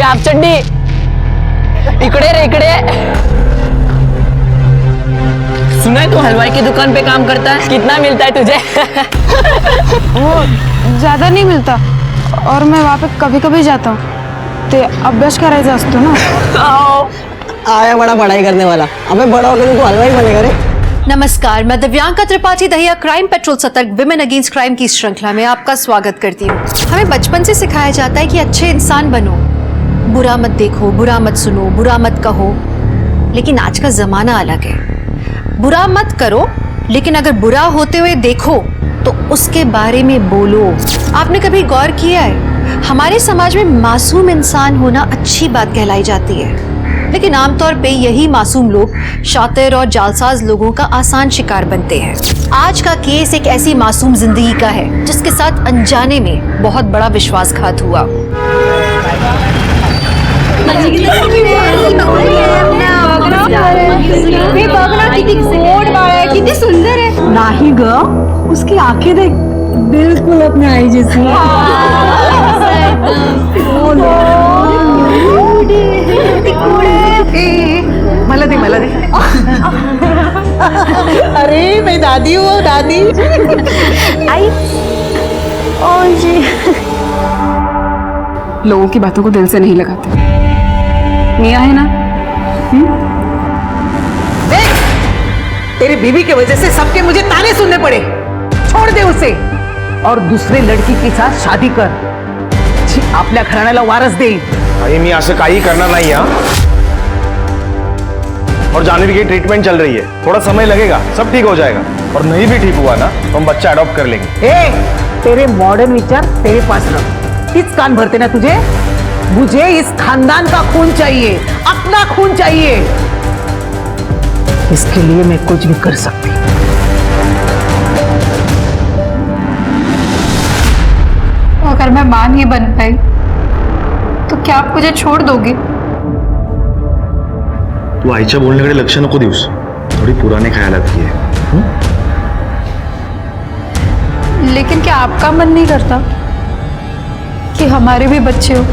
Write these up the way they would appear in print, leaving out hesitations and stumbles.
Half चड्डी इकडे रे इकडे। सुना है तू हलवाई की दुकान पे काम करता है, कितना मिलता है तुझे? वो ज्यादा नहीं मिलता और मैं वहाँ पे कभी कभी जाता हूँ। ते अभ्यास करायचा असतो ना। आया बड़ा पढ़ाई करने वाला, अबे बड़ा होकर तू हलवाई बनेगा रे। नमस्कार, मैं दिव्यांका त्रिपाठी दहिया क्राइम पेट्रोल सतर्क विमेन अगेंस्ट क्राइम की श्रृंखला में आपका स्वागत करती हूँ। हमें बचपन से सिखाया जाता है कि अच्छे इंसान बनो, बुरा मत देखो, बुरा मत सुनो, बुरा मत कहो। लेकिन आज का जमाना अलग है। बुरा मत करो, लेकिन अगर बुरा होते हुए देखो तो उसके बारे में बोलो। आपने कभी गौर किया है, हमारे समाज में मासूम इंसान होना अच्छी बात कहलाई जाती है, लेकिन आमतौर पे यही मासूम लोग शातिर और जालसाज लोगों का आसान शिकार बनते हैं। आज का केस एक ऐसी मासूम जिंदगी का है जिसके साथ अनजाने में बहुत बड़ा विश्वासघात हुआ। किती सुंदर है। नाही ग, उसकी आंखें देख, बिल्कुल अपने आई जैसी। मला दे। अरे मैं दादी हूँ, दादी। आई ओ जी। लोगों की बातों को दिल से नहीं लगाते। मियाँ है ना? देख, तेरी बीवी की वजह से सबके मुझे ताने सुनने पड़े। छोड़ दे उसे और दूसरे लड़की के साथ शादी कर। आपल्या घराण्याला वारस दे। आई मी असं काही करणार नाही हा। और जानवी की ट्रीटमेंट चल रही है, थोड़ा समय लगेगा, सब ठीक हो जाएगा। और नहीं भी ठीक हुआ ना तो हम बच्चा अडॉप्ट कर लेंगे। तेरे मॉडर्न विचार तेरे पास रख। किस कान भरते ना तुझे? मुझे इस खानदान का खून चाहिए, अपना खून चाहिए। इसके लिए मैं कुछ भी कर सकती हूँ। अगर मैं मां नहीं बन पाई तो क्या आप मुझे छोड़ दोगे? तू आईच्या बोलण्याकडे लक्ष नको देऊस, थोडी पुराने ख्यालात की है। लेकिन क्या आपका मन नहीं करता कि हमारे भी बच्चे हो?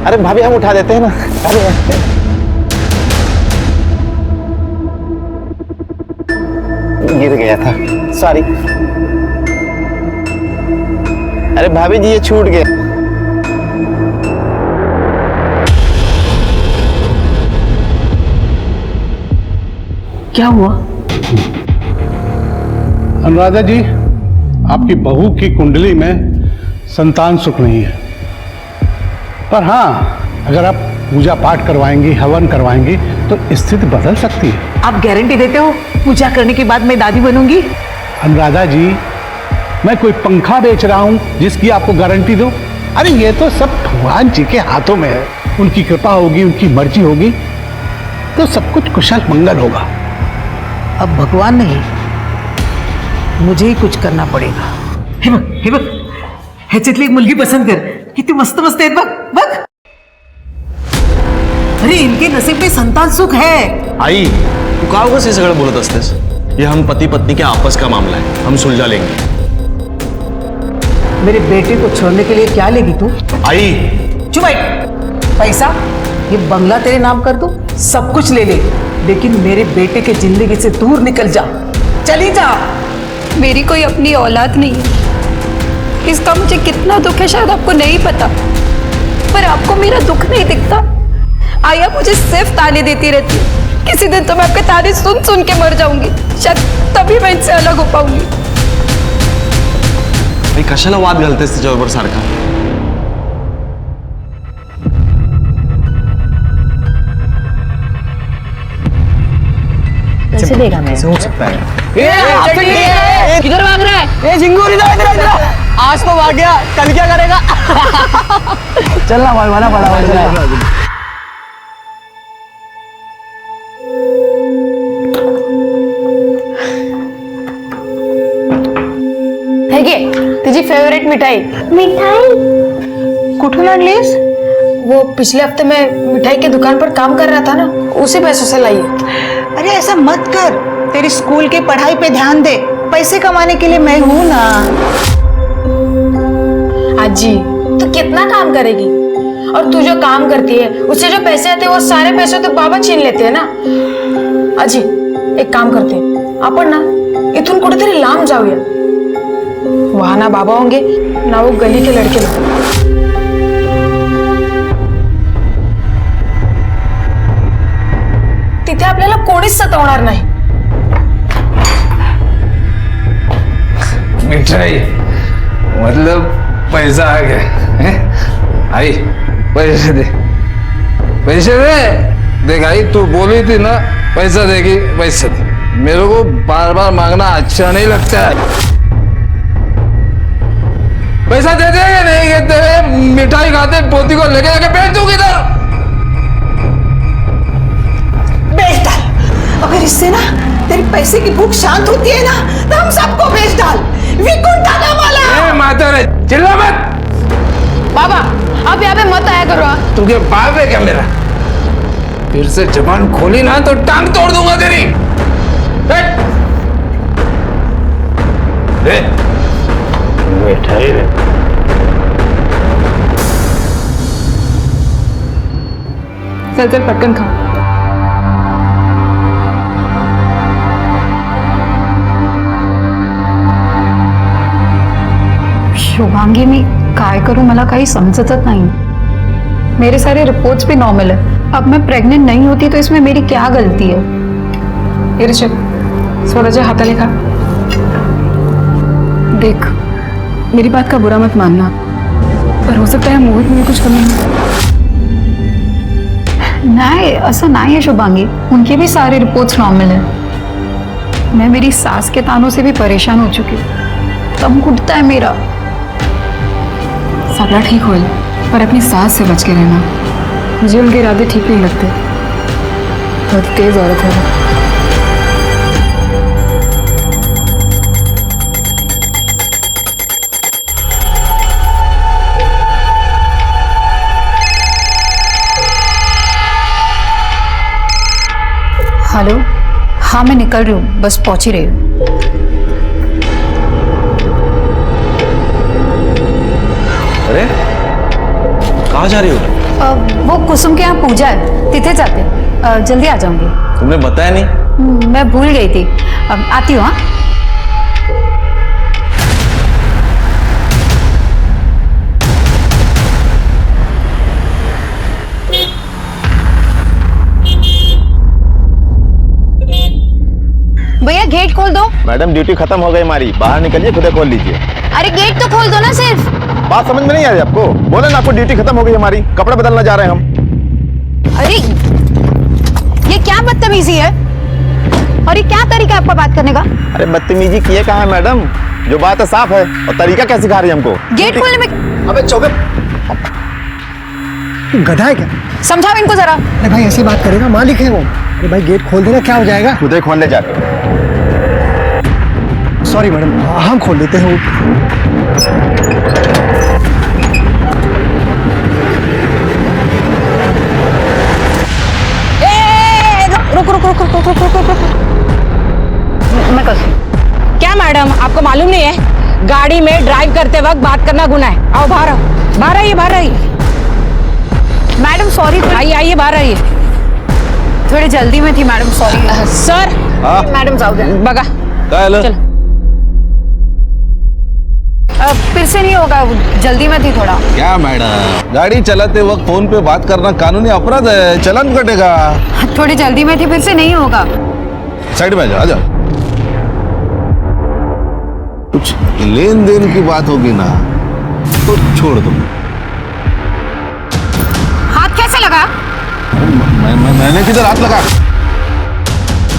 अरे भाभी हम उठा देते हैं ना। अरे गिर गया था, सॉरी। अरे भाभी जी ये छूट गया। क्या हुआ? अनुराधा जी, आपकी बहू की कुंडली में संतान सुख नहीं है, पर हाँ अगर आप पूजा पाठ करवाएंगी, हवन करवाएंगी तो स्थिति बदल सकती है। आप गारंटी देते हो पूजा करने के बाद मैं दादी बनूंगी? अनुराधा जी, मैं कोई पंखा बेच रहा हूं जिसकी आपको गारंटी दूं? अरे ये तो सब भगवान जी के हाथों में है। उनकी कृपा होगी, उनकी मर्जी होगी तो सब कुछ कुशल मंगल होगा। अब भगवान नहीं, मुझे ही कुछ करना पड़ेगा। हे बघ, ह्याच्यातली एक मुलगी पसंत कर, किती मस्त मस्त आहेत बघ बघ। अरे इनके नसीब में संतान सुख है। आई तू का उगाच हे सगळं बोलत असतेस? ये हम पति पत्नी के आपस का मामला है, हम सुलझा लेंगे। मेरे बेटे को छोड़ने के लिए क्या लेगी तू? आई चुप बैठ। पैसा, ये बंगला तेरे नाम कर दूं, सब कुछ ले ले, लेकिन मेरे बेटे के जिंदगी से दूर निकल जा, चली जा। मेरी कोई अपनी औलाद नहीं है, इसका मुझे कितना दुख है शायद आपको नहीं पता, पर आपको मेरा दुख नहीं दिखता। आया मुझे सिर्फ ताने देती रहती है, किसी दिन तो मैं आपके ताने सुन सुन के मर जाऊंगी, शायद तभी मैं इनसे अलग हो पाऊंगी। आई कशाला वाद घालतेस तिच्याबरोबर सारखा? कैसे देगा मैं? हो सकता है। किधर भाग रहा है? झिंगूर इधर। आज तो भाग गया, कल क्या करेगा? चलना भाई, वाला तुझी फेवरेट मिठाई? मिठाई कुठून आणलीस? वो पिछले हफ्ते में मिठाई की दुकान पर काम कर रहा था ना, उसी पैसों से लाई है। अरे ऐसा मत कर, तेरी स्कूल की पढ़ाई पे ध्यान दे। पैसे कमाने के लिए मैं हूं ना। अजी तो कितना काम करेगी? और तू जो काम करती है उससे जो पैसे आते हैं वो सारे पैसे तो बाबा छीन लेते हैं ना। अजी एक काम करते हैं, आपण ना इथून कुठेतरी लांब जाऊया। वहां ना बाबा होंगे ना वो गली के लड़के लोग। तिथे आपल्याला कोणीच सतावणार नाही। मिठाई मतलब पैसा आ गया है? आई पैसे दे, पैसे दे। देख आई तू बोली थी ना पैसा देगी, पैसे दे। मेरे को बार बार मांगना अच्छा नहीं लगता है। पैसा दे देंगे नहीं कहते हुए मिठाई खाते पोती को लेके आके बेच दूंगी इधर। बेच डाल। अगर इससे ना तेरी पैसे की भूख शांत होती है ना तो हम सबको बेच डाल। विकुंठ डाला वाला। ए माता रे चिल्ला मत। बाबा आप यहाँ पे मत आया करो। तुझे बाप है क्या मेरा? फिर से जबान खोली ना तो टांग तोड़ दूंगा तेरी। दे मिठाई दे। चल चल पटकन खा। शुभांगी मी काय करूं मला काही समजतच नाही। मेरे सारे रिपोर्ट्स भी नॉर्मल है। अब मैं प्रेग्नेंट नहीं होती तो इसमें मेरी क्या गलती है? ये ऋषभ स्वराजा हाथाले खा। देख मेरी बात का बुरा मत मानना, पर हो सकता है मोहित में कुछ कमी हो। नहीं असं नाही है शुभांगी, उनके भी सारे रिपोर्ट्स नॉर्मल है। मैं मेरी सास के तानों से भी परेशान हो चुकी हूँ। दम घुटता है मेरा। सगळा ठीक होईल, पर अपनी सास से बच के रहना। मुझे उनके इरादे ठीक नहीं लगते। बहुत तेज औरत है वो। हेलो, हाँ मैं निकल रही हूँ, बस पहुंच ही रही हूँ। अरे कहाँ जा रही हो? वो कुसुम के यहाँ पूजा है, तिथे जाते। जल्दी आ जाऊंगी। तुमने बताया नहीं? मैं भूल गई थी। अब आती हूँ। हाँ भैया गेट खोल दो। मैडम ड्यूटी खत्म हो गई हमारी, बाहर निकलिए, खुद खोल लीजिए। अरे गेट तो खोल दो ना सिर्फ। बात समझ में नहीं आ रही आपको? बोले ना आपको ड्यूटी खत्म हो गई हमारी, कपड़े बदलना जा रहे हैं हम। अरे ये क्या बदतमीजी है? और ये क्या तरीका है आपका बात करने का? अरे बदतमीजी किए कहाँ है मैडम? जो बात है साफ है, और तरीका क्या सिखा रही है हमको? गेट खोलने में अबे चौबे गधा है क्या? समझाओ इनको जरा। अरे भाई ऐसी बात करेगा, मालिक है वो। अरे भाई गेट खोल देना, क्या हो जाएगा? खुद ही खोलने जा रहे हैं। सॉरी मैडम, हम खोल देते हैं। रुक रुक रुक रुक रुक रुक रुक रुक। मैं कर क्या मैडम आपको मालूम नहीं है गाड़ी में ड्राइव करते वक्त बात करना गुनाह है? आओ बाहर आओ, बाहर आइए, बाहर आइए। मैडम सॉरी, आइए आइए बाहर आइए। थोड़ी जल्दी में थी मैडम, सॉरी। सर मैडम जाओ बगा चल। फिर से नहीं होगा, जल्दी में थी थोड़ा। क्या मैडम, गाड़ी चलाते वक्त फोन पे बात करना कानूनी अपराध है, चालान कटेगा। थोड़ी जल्दी में थी, फिर से नहीं होगा। साइड में आ जाओ। कुछ लेन देन की बात होगी ना तो छोड़ दो। हाथ कैसे लगा? मैंने किधर हाथ लगा?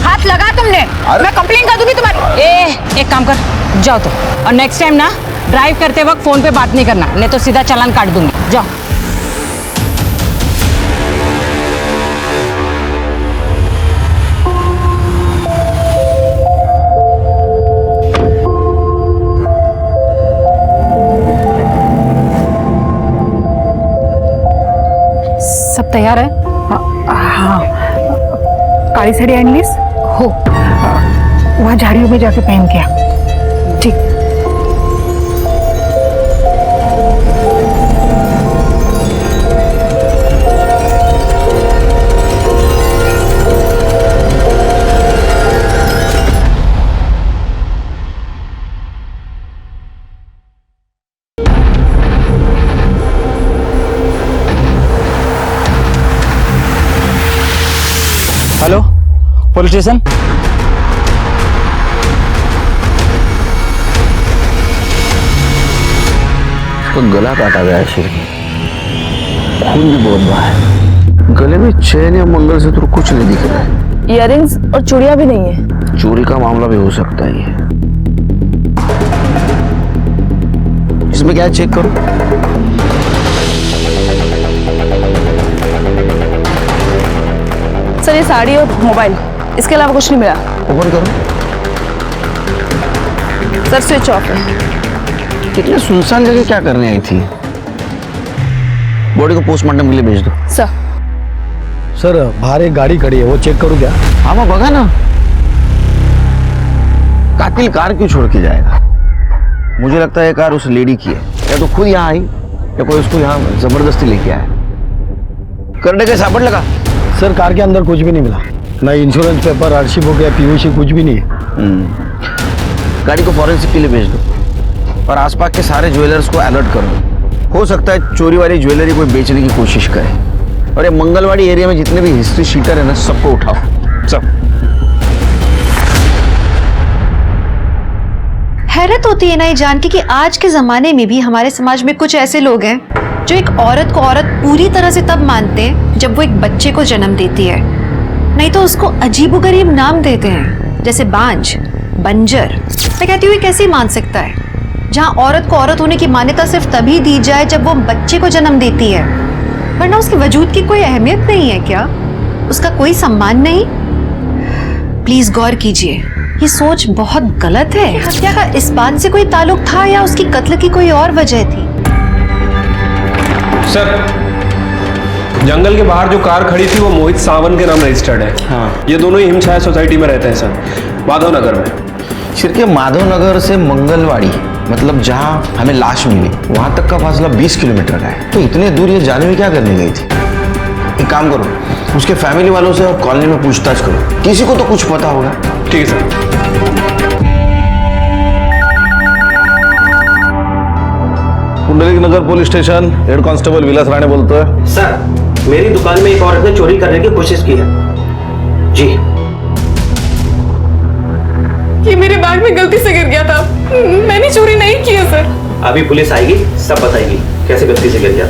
हाथ लगा तुमने? अरे- मैं कंप्लेन कर दूंगी तुम्हारी। एक काम कर, जाओ तो, और नेक्स्ट टाइम ना ड्राइव करते वक्त फोन पे बात नहीं करना, नहीं तो सीधा चालान काट दूंगी। जाओ। तयार आहे? हाँ, काली साड़ी आणलीस? हो. वहाँ झाड़ियों में जाके पहन के आ. ठीक. Hello, police station. तो गला काटा गया है शेर, खून भी बहुत बहा है। गले में चेन या मंगलसूत्र कुछ नहीं दिख रहा है। इयररिंग्स और चूड़ियां भी नहीं है। चोरी का मामला भी हो सकता है ये। इसमें क्या है, चेक करो। सर ये साड़ी और मोबाइल, इसके अलावा कुछ नहीं मिला। ओपन करो। सर स्विच ऑफ है। इतने सुनसान जगह क्या करने आई थी? बॉडी को पोस्टमार्टम के लिए भेज दो। सर बाहर एक गाड़ी खड़ी है, वो चेक करूँ क्या? हाँ वो बगा ना, कातिल कार क्यों छोड़ के जाएगा? मुझे लगता है ये कार उस लेडी की है, या तो खुद यहाँ आई या कोई उसको यहाँ जबरदस्ती लेके आया। करने का साबड़ लगा। सर कार के अंदर कुछ भी नहीं मिला, ना इंश्योरेंस पेपर, आरसी बुक या पीवीसी, कुछ भी नहीं है। गाड़ी को फॉरेंसिक के लिए भेज दो और आसपास के सारे ज्वेलर्स को अलर्ट करो। हो सकता है चोरी वाली ज्वेलरी कोई बेचने की कोशिश करे। और ये मंगलवाड़ी एरिया में जितने भी हिस्ट्री शीटर है ना, सबको उठाओ, सब। हैरत होती है ना ये जान के कि आज के जमाने में भी हमारे समाज में कुछ ऐसे लोग हैं जो एक औरत को औरत पूरी तरह से तब मानते हैं जब वो एक बच्चे को जन्म देती है, नहीं तो उसको अजीबोगरीब नाम देते हैं, जैसे बांझ, बंजर। मैं कहती हूँ कैसे मान सकता है जहाँ औरत को औरत होने की मान्यता सिर्फ तभी दी जाए जब वो बच्चे को जन्म देती है, वरना उसके वजूद की कोई अहमियत नहीं है क्या? उसका कोई सम्मान नहीं? प्लीज गौर कीजिए, ये सोच बहुत गलत है। हत्या का इस बात से कोई ताल्लुक था या उसकी कत्ल की कोई और वजह थी? सर जंगल के बाहर जो कार खड़ी थी वो मोहित सावंत के नाम रजिस्टर्ड है। हाँ। ये दोनों ही हिमछाया सोसाइटी में रहते हैं सर, माधव नगर में। सिर के माधव नगर से मंगलवाड़ी, मतलब जहाँ हमें लाश मिली, वहां तक का फासला 20 किलोमीटर का है। तो इतने दूर ये जाने में क्या करने गई थी? एक काम करो, उसके फैमिली वालों से और कॉलोनी में पूछताछ करो, किसी को तो कुछ पता होगा। ठीक है सर। पुंडलिक नगर पुलिस स्टेशन, हेड कांस्टेबल विलास राणे बोलते हैं। सर मेरी दुकान में एक औरत ने चोरी करने की कोशिश की है जी। ये मेरे बैग में गलती से गिर गया था, मैंने चोरी नहीं की है सर। अभी पुलिस आएगी, सब बताएगी कैसे गलती से गिर गया।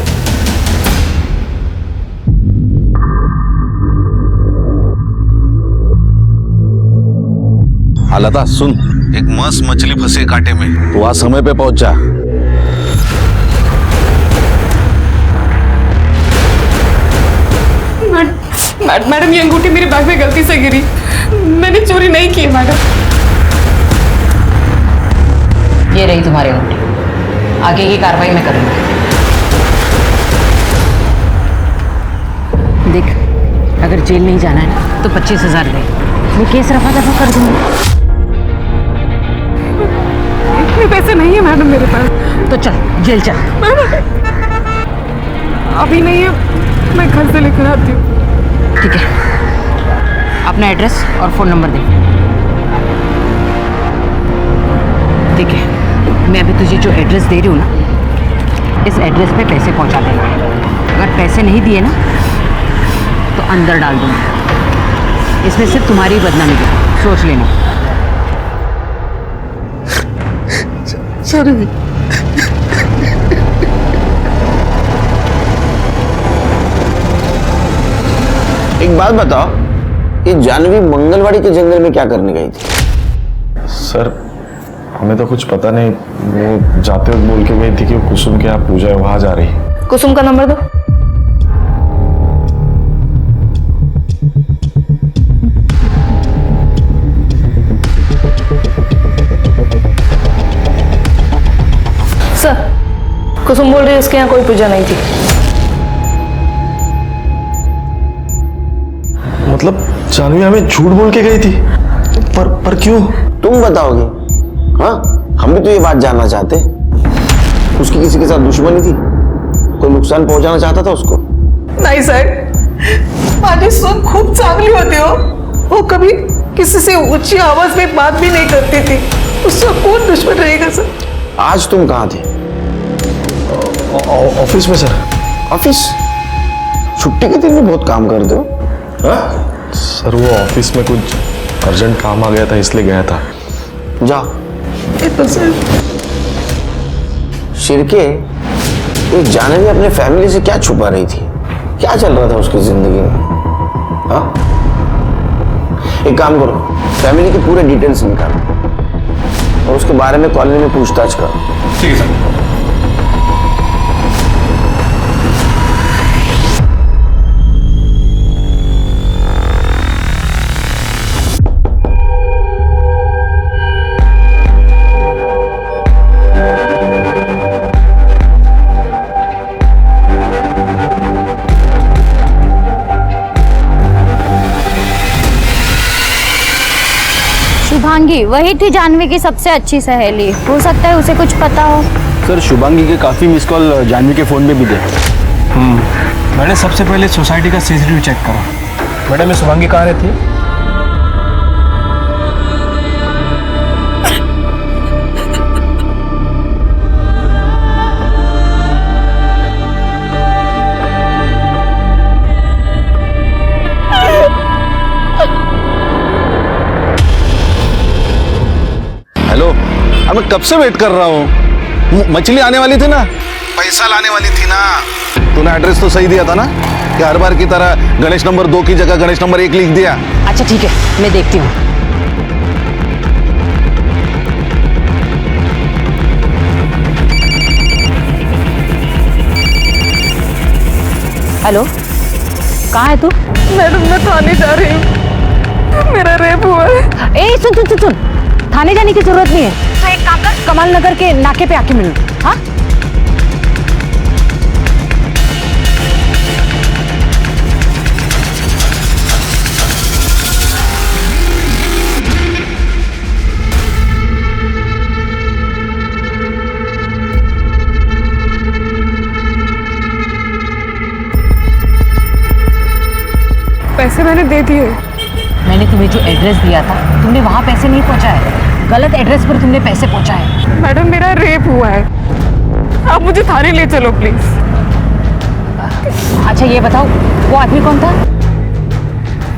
हालता सुन, एक मस्त मछली फंसी कांटे में, तो वहां समय पे पहुंच जा। मैडम ये अंगूठी मेरे बैग में गलती से गिरी, मैंने चोरी नहीं की मैडम। ये रही तुम्हारी अंगूठी, आगे की कार्रवाई मैं करूंगी। देख अगर जेल नहीं जाना है ना तो 25,000 दे, मैं केस रफा दफा कर दूंगी। इतने पैसे नहीं है मैडम मेरे पास। तो चल जेल चल। अभी नहीं है, मैं घर से लेकर आती हूँ। ठीक है, अपना एड्रेस और फोन नंबर दे। ठीक है, मैं अभी तुझे जो एड्रेस दे रही हूँ ना, इस एड्रेस पे पैसे पहुँचा देना। अगर पैसे नहीं दिए ना तो अंदर डाल दूँगा। इसमें सिर्फ तुम्हारी बदनामी है, सोच लेना। सॉरी। एक बात बताओ, ये जानवी मंगलवाड़ी के जंगल में क्या करने गई थी? सर हमें तो कुछ पता नहीं, वो जाते वक्त बोल के गई थी कि कुसुम के यहाँ पूजा है, वहां जा रही है। कुसुम का नंबर दो। सर कुसुम बोल रही है इसके यहाँ कोई पूजा नहीं थी। मतलब जानवी हमें झूठ बोल के गई थी, पर क्यों? तुम बताओगे? हाँ, हम भी तो ये बात जानना चाहते। उसकी किसी के साथ दुश्मनी थी? कोई नुकसान पहुंचाना चाहता था उसको? नाही साहेब, माझी सून खूप चांगली होती हो. वो कभी किसी से ऊंची आवाज में बात भी नहीं करती थी. उसका कौन दुश्मन रहेगा सर? आज तुम कहाँ थे? ऑफिस में सर. ऑफिस? छुट्टी के दिन में बहुत काम करते हो. हाँ? सर वो ऑफिस में कुछ अर्जेंट काम आ गया था इसलिए गया था. जाओ. ये तो सर शिरके, ये जानवी अपने फैमिली से क्या छुपा रही थी? क्या चल रहा था उसकी जिंदगी में? हाँ? एक काम करो, फैमिली के पूरे डिटेल्स निकालो और उसके बारे में कॉलेज में पूछताछ करो. ठीक है सर. शुभांगी वही थी जानवी की सबसे अच्छी सहेली, हो सकता है उसे कुछ पता हो. सर शुभांगी के काफ़ी मिस कॉल जानवी के फ़ोन पे भी थे. मैंने सबसे पहले सोसाइटी का सीसीटीवी चेक करा. मैडम ये शुभांगी कहाँ रहती है? हेलो, अब मैं कब से वेट कर रहा हूँ. मछली आने वाली थी ना, पैसा लाने वाली थी ना. तूने एड्रेस तो सही दिया था ना, कि हर बार की तरह गणेश नंबर 2 की जगह गणेश नंबर 1 लिख दिया. अच्छा ठीक है, मैं देखती हूँ. हेलो, कहाँ है तू? मैडम मैं थाने जा रही हूँ, मेरा रेप हुआ है. ए सुन सुन सुन सुन, थाने जाने की जरूरत नहीं है. तो एक काम कर, कमाल नगर के नाके पे आके मिलो. हाँ? पैसे मैंने दे दिए. मैंने तुम्हें जो एड्रेस दिया था, तुमने वहाँ पैसे नहीं पहुँचाए. गलत एड्रेस पर तुमने पैसे पहुँचाए. मैडम मेरा रेप हुआ है, आप मुझे थाने ले चलो प्लीज. अच्छा ये बताओ, वो आदमी कौन था?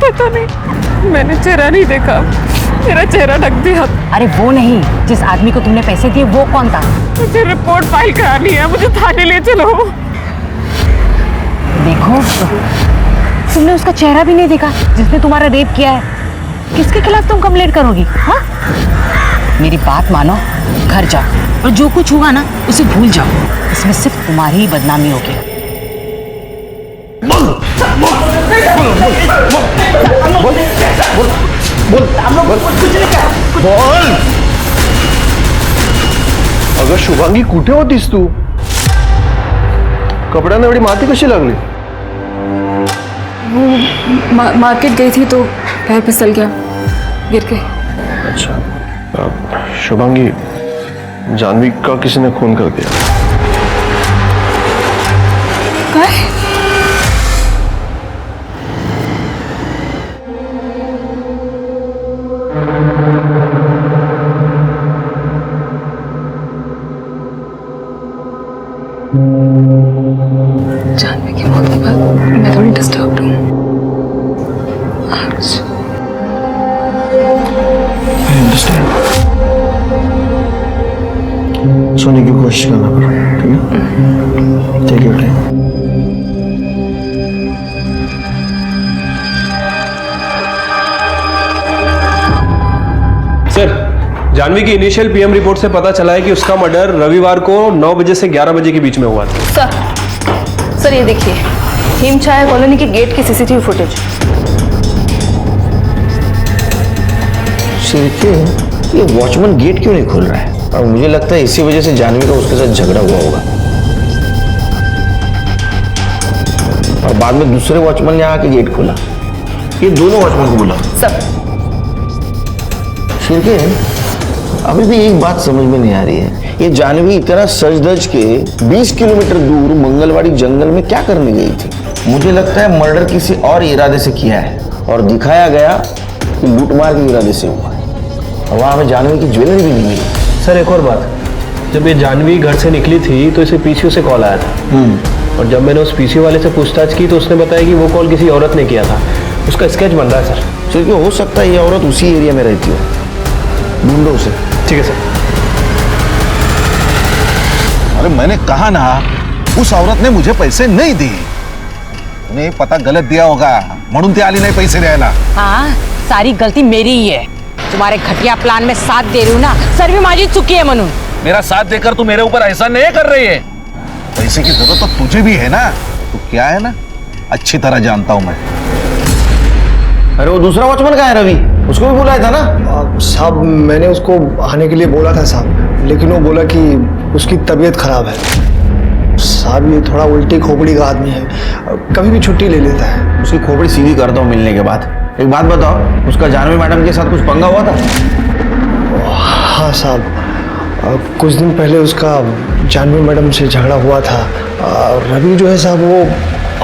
पता नहीं, मैंने चेहरा नहीं देखा, मेरा चेहरा ढक दिया. अरे वो नहीं, जिस आदमी को तुमने पैसे दिए वो कौन था? मुझे रिपोर्ट फाइल करानी है, मुझे थाने ले चलो. देखो, तुमने उसका चेहरा भी नहीं देखा जिसने तुम्हारा रेप किया है. किसके खिलाफ तुम कंप्लेंट करोगी? हाँ? मेरी बात मानो, घर जाओ और जो कुछ हुआ ना उसे भूल जाओ. इसमें सिर्फ तुम्हारी ही बदनामी होगी. अगं शुभांगी कुठे होतीस तू? कपड्यांना एवढी माती कशी लागली? मार्केट गई थी तो पैर फिसल गया, गिर गई. अच्छा, शुभांगी, जानवी का किसी ने खून कर दिया. काय? जानवी की मौत के बाद मैं थोड़ी डिस्टर्ब हूँ. I understand. सोने की कोशिश करना पड़ा, ठीक है? Take your time. Sir, Janvi की इनिशियल पीएम रिपोर्ट से पता चला है कि उसका मर्डर रविवार को 9 बजे से 11 बजे के बीच में हुआ था. सर ये देखिए, हिमछाया कॉलोनी के गेट की सीसीटीवी फुटेज. शिरके, ये वॉचमैन गेट क्यों नहीं खोल रहा है? और मुझे लगता है इसी वजह से जानवी का उसके साथ झगड़ा हुआ होगा. और बाद में दूसरे वॉचमैन ने आके गेट खोला. ये दोनों वॉचमैन को बुला। सब शिरके, अभी भी एक बात समझ में नहीं आ रही है, ये जानवी इतना सज धज के 20 किलोमीटर दूर मंगलवाड़ी जंगल में क्या करने गई थी? मुझे लगता है मर्डर किसी और इरादे से किया है और दिखाया गया कि लूटमार के इरादे से हुआ है। और वहां हमें जानवी की ज्वेलरी भी नहीं मिली। सर एक और बात, जब ये जानवी घर से निकली थी तो इसे पीसीओ से कॉल आया था और जब मैंने उस पीसीओ वाले से पूछताछ की तो उसने बताया कि वो कॉल किसी औरत ने किया था। उसका स्केच बन रहा है सर। क्योंकि हो सकता है ये औरत उसी एरिया में रहती हो, ढूंढो उसे। ठीक है सर। अरे मैंने कहा ना, उस औरत ने मुझे पैसे नहीं दिए, उन्हें पता गलत दिया होगा म्हणून ती आली नाही पैसे द्यायला। हाँ, सारी गलती मेरी ही है। तुम्हारे घटिया प्लान में साथ दे रही हूँ ना, सर्व माझी चुकी है म्हणून। मेरा साथ देकर तू मेरे ऊपर ऐसा नहीं कर रही है। पैसे की जरूरत तो तुझे भी है ना, तो क्या है ना, अच्छी तरह जानता हूं मैं। अरे वो दूसरा वॉचमैन कहाँ है रवि? उसको भी बुलाया था ना? साहब मैंने उसको आने के लिए बोला था साहब, लेकिन वो बोला कि उसकी तबीयत खराब है। साहब ये थोड़ा उल्टी खोपड़ी का आदमी है, कभी भी छुट्टी ले लेता है। उसकी खोपड़ी सीधी कर दो मिलने के बाद। एक बात बताओ, उसका जानवी मैडम के साथ कुछ पंगा हुआ था? हाँ साहब, कुछ दिन पहले उसका जानवी मैडम से झगड़ा हुआ था। रवि जो है साहब वो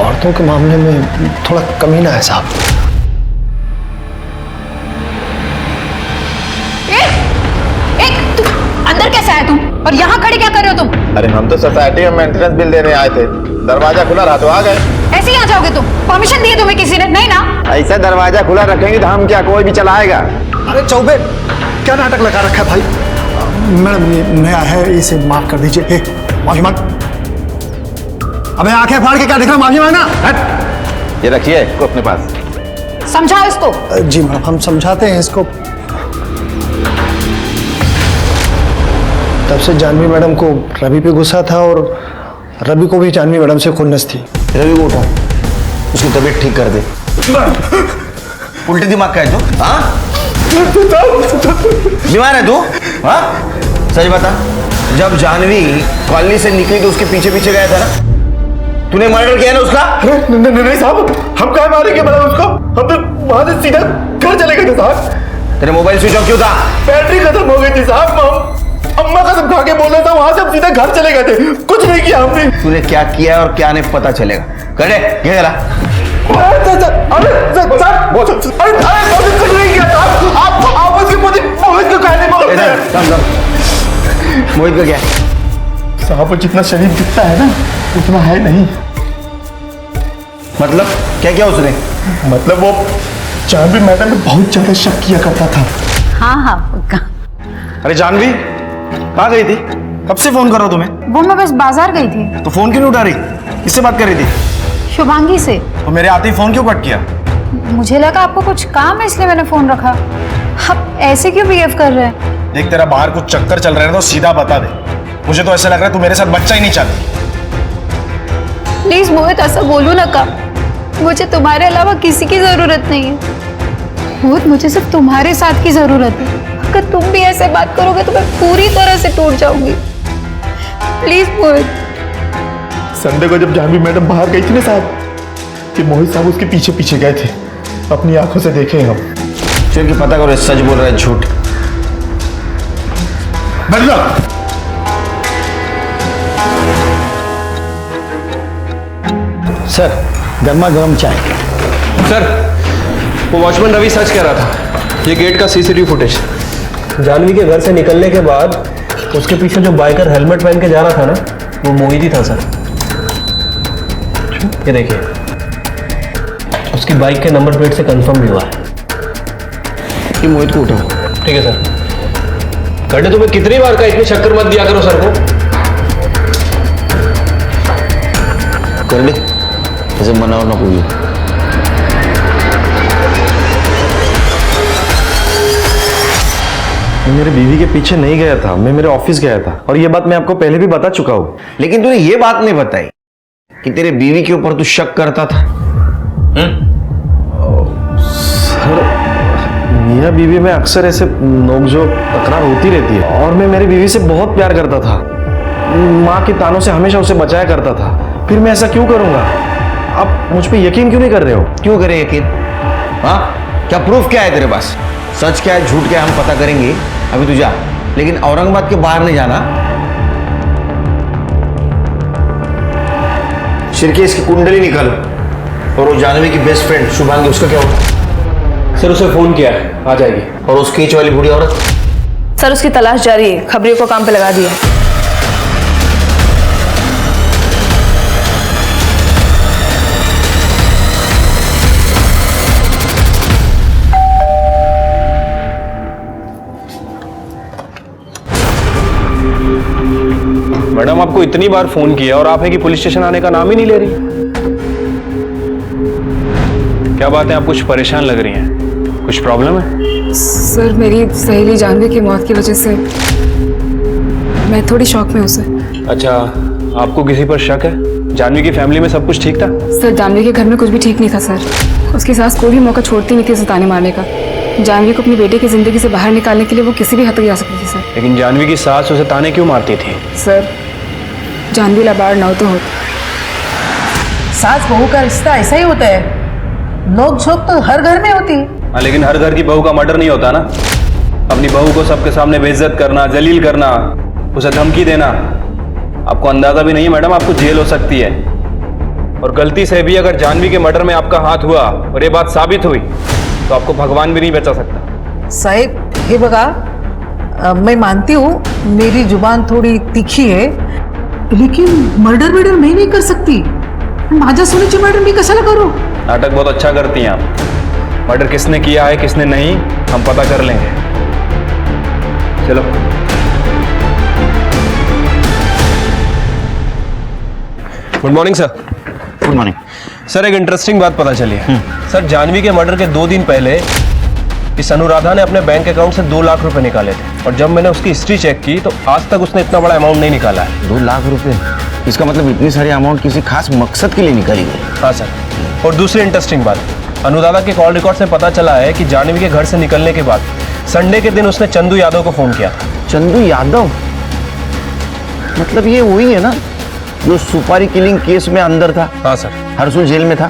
औरतों के मामले में थोड़ा कमीना है साहब। अंदर कैसे आए तुम और यहाँ खड़े क्या कर रहे हो तुम? अरे हम तो सोसाइटी में मेंटेनेंस बिल देने आए थे, दरवाजा खुला रहा तो आ गए। ऐसे ही आ जाओगे तुम? परमिशन दी तुम्हें किसी ने? नहीं ना। ऐसा दरवाजा खुला रखेंगे तो हम क्या कोई भी चलाएगा? अरे चौबे, क्या नाटक लगा रखा है भाई? मैडम ये नया है, इसे माफ कर दीजिए। माफी मांग। अबे आंखें फाड़ के क्या देख रहा, माफी मांगना। ये रखिए इसको अपने पास। समझाओ इसको। जी मैडम, हम समझाते हैं इसको। तब से जानवी मैडम को रवि पे गुस्सा था और रवि को भी जानवी मैडम से खुन्नस थी। रवि को उठा, उसकी तबीयत ठीक कर दे। उल्टे दिमाग का है तू? हाँ, बीमार है तू? हाँ, सच बता, जब जानवी कॉलोनी से निकली तो उसके पीछे पीछे गया था ना? तूने मर्डर किया ना उसका? नहीं साहब, हम कहाँ मारेंगे मैडम उसको? हम तो वहां से सीधा घर चले गए थे साहब। तेरे मोबाइल स्विच ऑफ क्यों था? बैटरी खत्म हो गई थी साहब। अम्मा कसम खा के बोल रहा था, वहां से हम सीधा घर चले गए थे, कुछ नहीं किया हमने। तूने क्या किया और क्या नहीं पता चलेगा। करे ये जरा। मोहित का क्या? साहब जितना शरीर दिखता है ना उतना है नहीं। मतलब क्या क्या उसने? मतलब वो जानवी मैडम में बहुत ज्यादा शक किया करता था। हाँ हाँ पक्का। अरे जानवी कहाँ गई थी? कब से फोन कर रहा हूं तुम्हें? वो मैं बस बाजार गई थी। तो फोन क्यों नहीं उठा रही? किससे बात कर रही थी? शुभांगी से। तो मेरे आते ही फोन क्यों कट किया? मुझे लगा आपको कुछ काम है इसलिए मैंने फोन रखा। आप ऐसे क्यों बिहेव कर रहे हैं? देख तेरा बाहर कुछ चक्कर चल रहे हैं तो सीधा बता दे। मुझे तो ऐसा लग रहा है तू मेरे साथ बच्चा ही नहीं चाहती। प्लीज मोहित ऐसा बोलो ना का, मुझे तुम्हारे अलावा किसी की जरूरत नहीं है। मोहित मुझे सिर्फ तुम्हारे साथ की जरूरत है। अगर तुम भी ऐसे बात करोगे तो मैं पूरी तरह से टूट जाऊंगी। Please Mohit. संडे को जब जानवी मैडम बाहर गई थी ना साहब, कि मोहित साहब उसके पीछे पीछे गए थे, अपनी आंखों से देखे हम। क्योंकि पता करो सच बोल रहा है झूठ। बैठ जाओ। सर गर्मा गर्म चाय। सर वो वॉचमैन रवि सच कह रहा था। ये गेट का सीसीटीवी फुटेज, जानवी के घर से निकलने के बाद उसके पीछे जो बाइकर हेलमेट पहन के जा रहा था ना, वो मोहित ही था सर। ये देखिए, उसकी बाइक के नंबर प्लेट से कंफर्म भी हुआ है। कि मोहित को उठाओ। ठीक है सर। घंटे तुम्हें कितनी बार का इतनी शक्कर मत दिया करो सर को। कर ले, ऐसे मनाओ ना कोई। मैं मेरे बीवी के पीछे नहीं गया था, मैं मेरे ऑफिस गया था और ये बात मैं आपको पहले भी बता चुका हूँ। लेकिन तूने ये बात नहीं बताई कि तेरे बीवी के ऊपर तू शक करता था। सर मियाँ बीवी में अक्सर ऐसे नोकझोंक तकरार होती रहती है और मैं मेरी बीवी से बहुत प्यार करता था। माँ के तानों से हमेशा उसे बचाया करता था। फिर मैं ऐसा क्यों करूंगा? आप मुझ पे यकीन क्यों नहीं कर रहे हो? क्यों करे यकीन? हाँ, क्या प्रूफ क्या है तेरे पास? सच क्या है झूठ क्या है हम पता करेंगे, अभी तू जा, लेकिन औरंगाबाद के बाहर नहीं जाना। शिरके इसकी कुंडली निकालो, और वो जानवी की बेस्ट फ्रेंड शुभांगी, उसका क्या हुआ? सर उसे फोन किया है, आ जाएगी। और उस केच वाली बूढ़ी औरत? सर उसकी तलाश जारी है, खबरियों को काम पे लगा दिया। मैडम आपको इतनी बार फोन किया और आप है कि पुलिस स्टेशन आने का नाम ही नहीं ले रही। क्या बात है, आप कुछ परेशान लग रही हैं, कुछ प्रॉब्लम है? सर मेरी सहेली जानवी की मौत की वजह से मैं थोड़ी शॉक में हूँ सर। अच्छा, आपको किसी पर शक है? जानवी की फैमिली में सब कुछ ठीक था? सर जानवी के घर में कुछ भी ठीक नहीं था सर। उसकी सास कोई भी मौका छोड़ती नहीं थी उसे ताने मारने का। जानवी को अपनी बेटे की जिंदगी से बाहर निकालने के लिए वो किसी भी हद तक जा सकती थी सर। लेकिन जानवी की सास उसे ताने क्यों मारती थी? सर जानवी लाबार ना तो होती। सास बहू का रिश्ता ऐसा ही होता है, नोक झोंक तो हर घर में होती है। हाँ, लेकिन हर घर की बहू का मर्डर नहीं होता ना। अपनी बहू को सबके सामने बेइज्जत करना, जलील करना, उसे धमकी देना, आपको अंदाजा भी नहीं है मैडम, आपको जेल हो सकती है। और गलती से भी अगर जानवी के मर्डर में आपका हाथ हुआ और ये बात साबित हुई तो आपको भगवान भी नहीं बचा सकता। साहेब हे बघा, मैं मानती हूँ मेरी जुबान थोड़ी तीखी है, लेकिन मर्डर मैं नहीं कर सकती। माझ्या सोनीची मर्डर मी कशाला करू? नाटक बहुत अच्छा करती हैं आप। मर्डर किसने किया है किसने नहीं हम पता कर लेंगे। चलो। Good morning sir. Good morning sir, एक इंटरेस्टिंग बात पता चली है। सर जानवी के मर्डर के 2 दिन पहले इस अनुराधा ने अपने बैंक अकाउंट से 2 लाख रुपए निकाले थे, और जब मैंने उसकी हिस्ट्री चेक की तो आज तक उसने इतना बड़ा अमाउंट नहीं निकाला है। 2 लाख रुपए? इसका मतलब इतनी सारी अमाउंट किसी खास मकसद के लिए निकाली गई? हाँ सर। और दूसरी इंटरेस्टिंग बात, अनुराधा के कॉल रिकॉर्ड से पता चला है कि जानवी के घर से निकलने के बाद संडे के दिन उसने चंदू यादव को फोन किया था। चंदू यादव? मतलब ये वही है ना जो सुपारी किलिंग केस में अंदर था? हाँ सर। हरसुल जेल में था।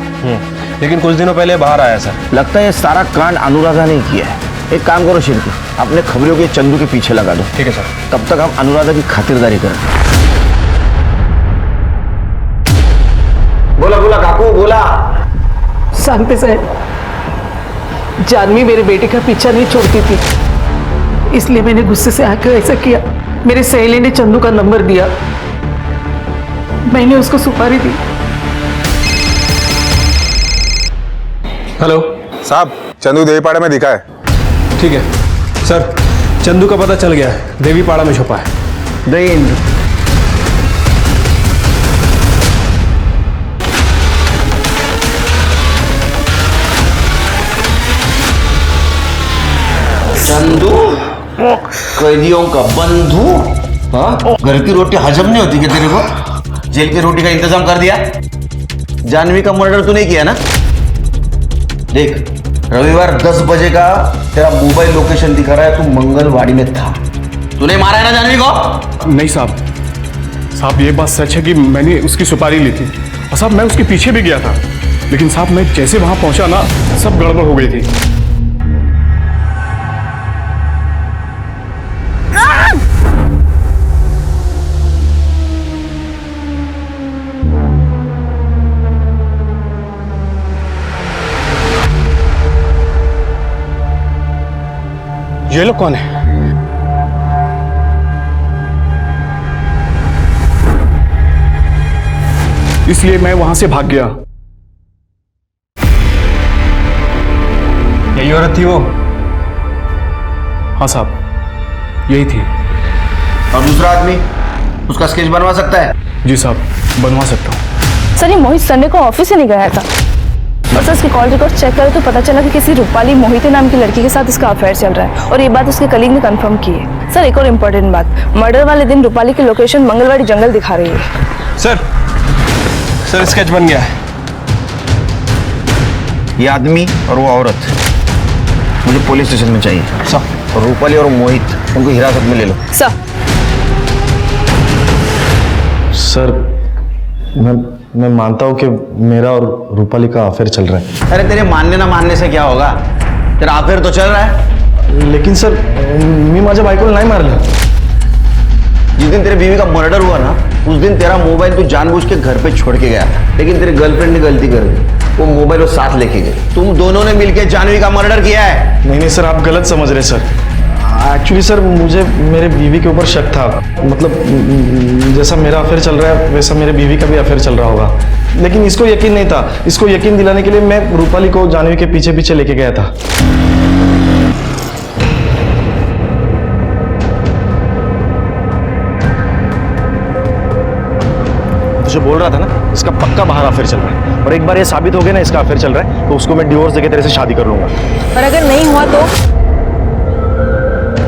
लेकिन कुछ दिनों पहले बाहर आया सर। लगता है ये सारा कांड अनुराधा ने किया है। एक काम करो शिरके, अपने खबरों के चंदू के पीछे लगा दो। ठीक है सर। तब तक हम अनुराधा की खातिरदारी करें। बोला बोला काकू बोला। सांगते साहेब, जानवी मेरे बेटे का पीछा नहीं छोड़ती थी, इसलिए मैंने गुस्से से आकर ऐसा किया। मेरे सहेली ने चंदू का नंबर दिया, मैंने उसको सुपारी दी। हेलो साहब, चंदू देवीपाड़ा में दिखा है। ठीक है सर, चंदू का पता चल गया है, देवीपाड़ा में छुपा है। देन चंदू कैदियों का बंधु? हाँ, घर की रोटी हजम नहीं होती क्या तेरे को? जेल की रोटी का इंतजाम कर दिया। जानवी का मर्डर तूने किया ना? देख, रविवार 10 बजे का तेरा मोबाइल लोकेशन दिखा रहा है, तू मंगलवाड़ी में था। तूने मारा है ना जानवी को? नहीं साहब ये बात सच है कि मैंने उसकी सुपारी ली थी, और साहब मैं उसके पीछे भी गया था, लेकिन साहब मैं जैसे वहां पहुंचा ना सब गड़बड़ हो गई थी। ये लोग कौन है? इसलिए मैं वहां से भाग गया। यही औरत थी वो? हाँ साहब, यही थी। और दूसरा आदमी, उसका स्केच बनवा सकता है? जी साहब, बनवा सकता हूँ। सर ये मोहित संडे को ऑफिस से नहीं गया था, और सर उसके कॉल रिकॉर्ड चेक करे तो पता चला कि किसी रूपाली मोहिते नाम की लड़की के साथ इसका अफेयर चल रहा है, और ये बात उसके कलीग ने कंफर्म की है। सर एक और इम्पोर्टेंट बात, मर्डर वाले दिन रूपाली की लोकेशन मंगलवाड़ी जंगल दिखा रही है। सर स्केच बन गया है। ये आदमी और वो औरत मुझे पुलिस स्टेशन में चाहिए। सर, और रूपाली और मोहित, उनको हिरासत में ले लो। सर मैं मानता हूँ कि मेरा और रूपाली का अफेयर चल रहा है। अरे तेरे मानने ना मानने से क्या होगा, तेरा अफेयर तो चल रहा है। लेकिन सर मी माझ्या बायकोला नाही मारलं। जिस दिन तेरे बीवी का मर्डर हुआ ना, उस दिन तेरा मोबाइल तू जानबूझ के घर पे छोड़ के गया था, लेकिन तेरी गर्लफ्रेंड ने गलती कर दी, वो मोबाइल वो साथ लेके गई। तुम दोनों ने मिलकर जानवी का मर्डर किया है। नहीं सर, आप गलत समझ रहे सर। एक्चुअली सर मुझे मेरे बीवी के ऊपर शक था। मतलब जैसा मेरा अफेयर चल रहा है वैसा मेरे बीवी का भी अफेयर चल रहा होगा, लेकिन इसको यकीन नहीं था। इसको यकीन दिलाने के लिए मैं रूपाली को जानवी के पीछे पीछे लेके गया था। तुझे बोल रहा था ना, इसका पक्का बाहर अफेयर चल रहा है, और एक बार ये साबित हो गया ना इसका अफेयर चल रहा है, तो उसको मैं डिवोर्स देके तेरे से शादी कर लूंगा। पर अगर नहीं हुआ तो?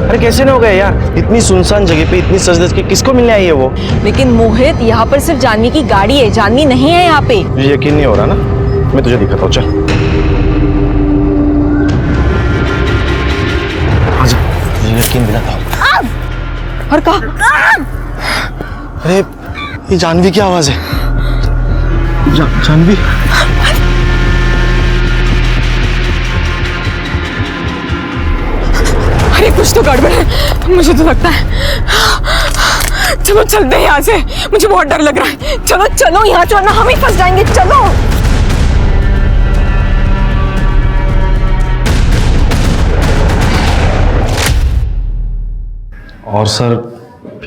अरे कैसे नहीं हो गया यार, इतनी सुनसान जगह पे इतनी सज धज के किसको मिलने आई है वो? लेकिन मोहित, यहाँ पर सिर्फ जानवी की गाड़ी है, जानवी नहीं है यहाँ पे। मुझे यकीन नहीं हो रहा ना, मैं तुझे दिखाता हूँ, चल आजा, मुझे यकीन दिलाता हूँ। और कहा? अरे ये जानवी की आवाज है। जानवी, अरे कुछ तो गड़बड़ है, मुझे तो लगता है। चलो चलते हैं यहाँ से, मुझे बहुत डर लग रहा है। चलो चलो यहाँ से, वरना हम ही फंस जाएंगे। चलो। और सर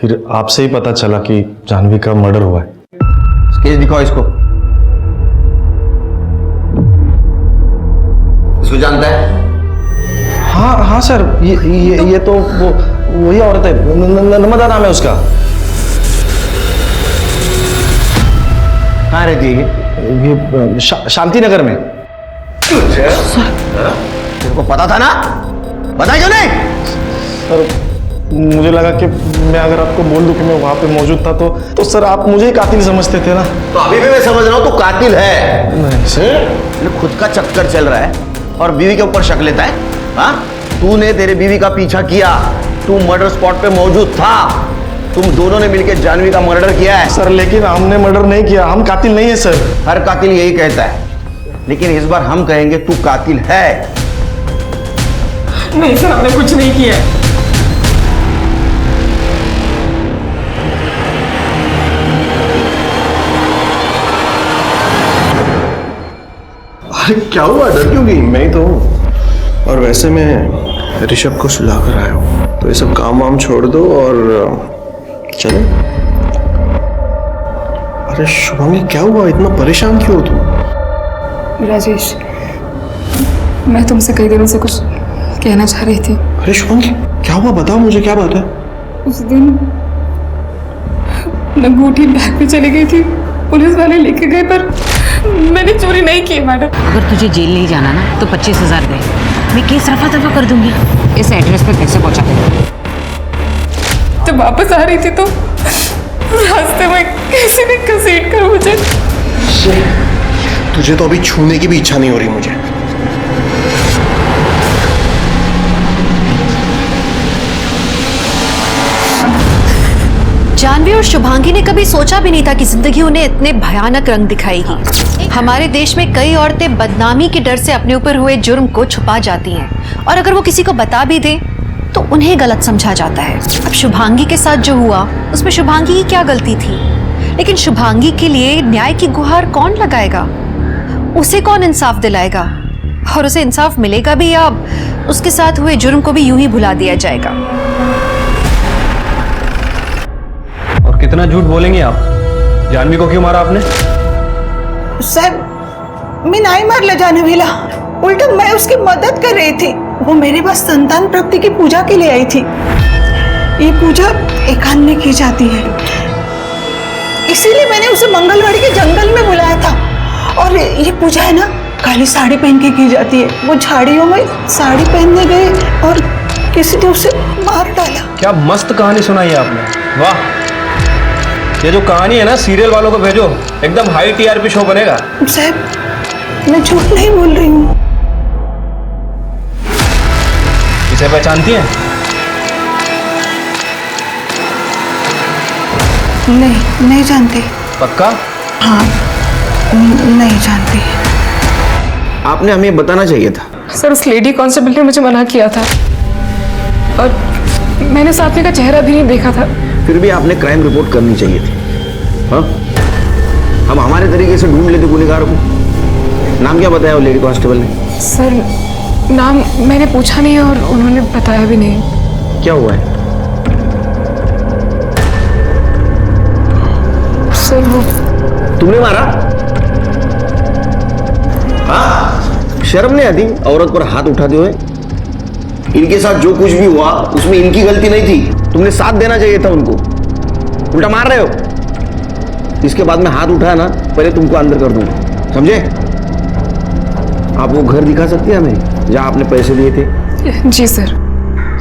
फिर आपसे ही पता चला कि जानवी का मर्डर हुआ है। केस दिखाओ इसको। इसको जानता है? हाँ सर, ये तो वही औरत है, नर्मदा नाम है उसका। कहाँ रहती है ये शांति नगर में। तेरे को पता था ना, बताया क्यों नहीं? सर मुझे लगा कि मैं अगर आपको बोल दूं कि मैं वहां पे मौजूद था तो सर आप मुझे ही कातिल समझते थे ना। तो अभी भी मैं समझ रहा हूँ तू कातिल है। नहीं सर, खुद का चक्कर चल रहा है और बीवी के ऊपर शक लेता है। हाँ, तूने तेरे बीवी का पीछा किया, तू मर्डर स्पॉट पे मौजूद था, तुम दोनों ने मिलकर जानवी का मर्डर किया है। सर लेकिन हमने मर्डर नहीं किया, हम कातिल नहीं है सर। हर कातिल यही कहता है, लेकिन इस बार हम कहेंगे तू कातिल है। नहीं सर, हमने कुछ नहीं किया। अरे क्या हुआ, डर क्यों गई? मैं ही तो हूँ। और वैसे मैं ऋषभ को सुला कर आया हूँ, तो ये सब काम वाम छोड़ दो और चलो। अरे शुभांगी क्या हुआ, इतना परेशान क्यों हो तुम? राजेश, मैं तुमसे कई दिनों से कुछ कहना चाह रही थी। अरे शुभांगी क्या हुआ, बताओ मुझे, क्या बात है? उस दिन अंगूठी बैग में चली गई थी, पुलिस वाले लेके गए, पर मैंने चोरी नहीं की मैडम। अगर तुझे जेल नहीं जाना ना तो 25,000 दे, मैं केस रफा दफा कर दूंगी। इस एड्रेस पे पैसे पहुंचा दे। जब वापस आ रही थी तो रास्ते में किसी ने घसीट कर मुझे। तुझे तो अभी छूने की भी इच्छा नहीं हो रही मुझे। जानवी और शुभांगी ने कभी सोचा भी नहीं था कि जिंदगी उन्हें इतने भयानक रंग दिखाएगी। हमारे देश में कई औरतें बदनामी के डर से अपने ऊपर हुए जुर्म को छुपा जाती हैं, और अगर वो किसी को बता भी दें तो उन्हें गलत समझा जाता है। अब शुभांगी के साथ जो हुआ उसमें शुभांगी की क्या गलती थी? लेकिन शुभांगी के लिए न्याय की गुहार कौन लगाएगा? उसे कौन इंसाफ दिलाएगा? और उसे इंसाफ मिलेगा भी या उसके साथ हुए जुर्म को भी यूं ही भुला दिया जाएगा? और कितना झूठ बोलेंगे आप? जानवी को क्यों मारा आपने? साहब, मैं नहीं मारला जानवीला, उल्टा मैं उसकी मदद कर रही थी। वो मेरे पास संतान प्राप्ति की पूजा के लिए आई थी। ये पूजा एकांत में की जाती है, इसीलिए मैंने उसे मंगलवाड़ी के जंगल में बुलाया था। और ये पूजा है ना, काली साड़ी पहन के की जाती है। वो झाड़ियों में साड़ी पहनने गए और किसी ने उसे मार डाला। क्या मस्त कहानी सुनाई है आपने, वाह। ये जो कहानी है ना, सीरियल वालों को भेजो, एकदम हाई टीआरपी शो बनेगा। साहब, मैं झूठ नहीं बोल रही हूँ। इसे पहचानती हैं? नहीं जानते। पक्का? हाँ, नहीं जानती। आपने हमें बताना चाहिए था। सर उस लेडी कांस्टेबल ने मुझे मना किया था और मैंने उस आदमी का चेहरा भी नहीं देखा था। फिर भी आपने क्राइम रिपोर्ट करनी चाहिए थी। हाँ, हम हमारे तरीके से ढूंढ लेते गुनहगार को। नाम क्या बताया वो लेडी कांस्टेबल ने? सर नाम मैंने पूछा नहीं और उन्होंने बताया भी नहीं। क्या हुआ है? सर वो तुमने मारा? हाँ, शर्म नहीं आती औरत पर हाथ उठाते हुए? इनके साथ जो कुछ भी हुआ उसमें इनकी गलती नहीं थी, तुमने साथ देना चाहिए था उनको। उल्टा मार रहे हो। इसके बाद में हाथ उठाया ना, पहले तुमको अंदर कर दूंगा, समझे? आप वो घर दिखा सकती है हमें जहां आपने पैसे दिए थे? जी सर।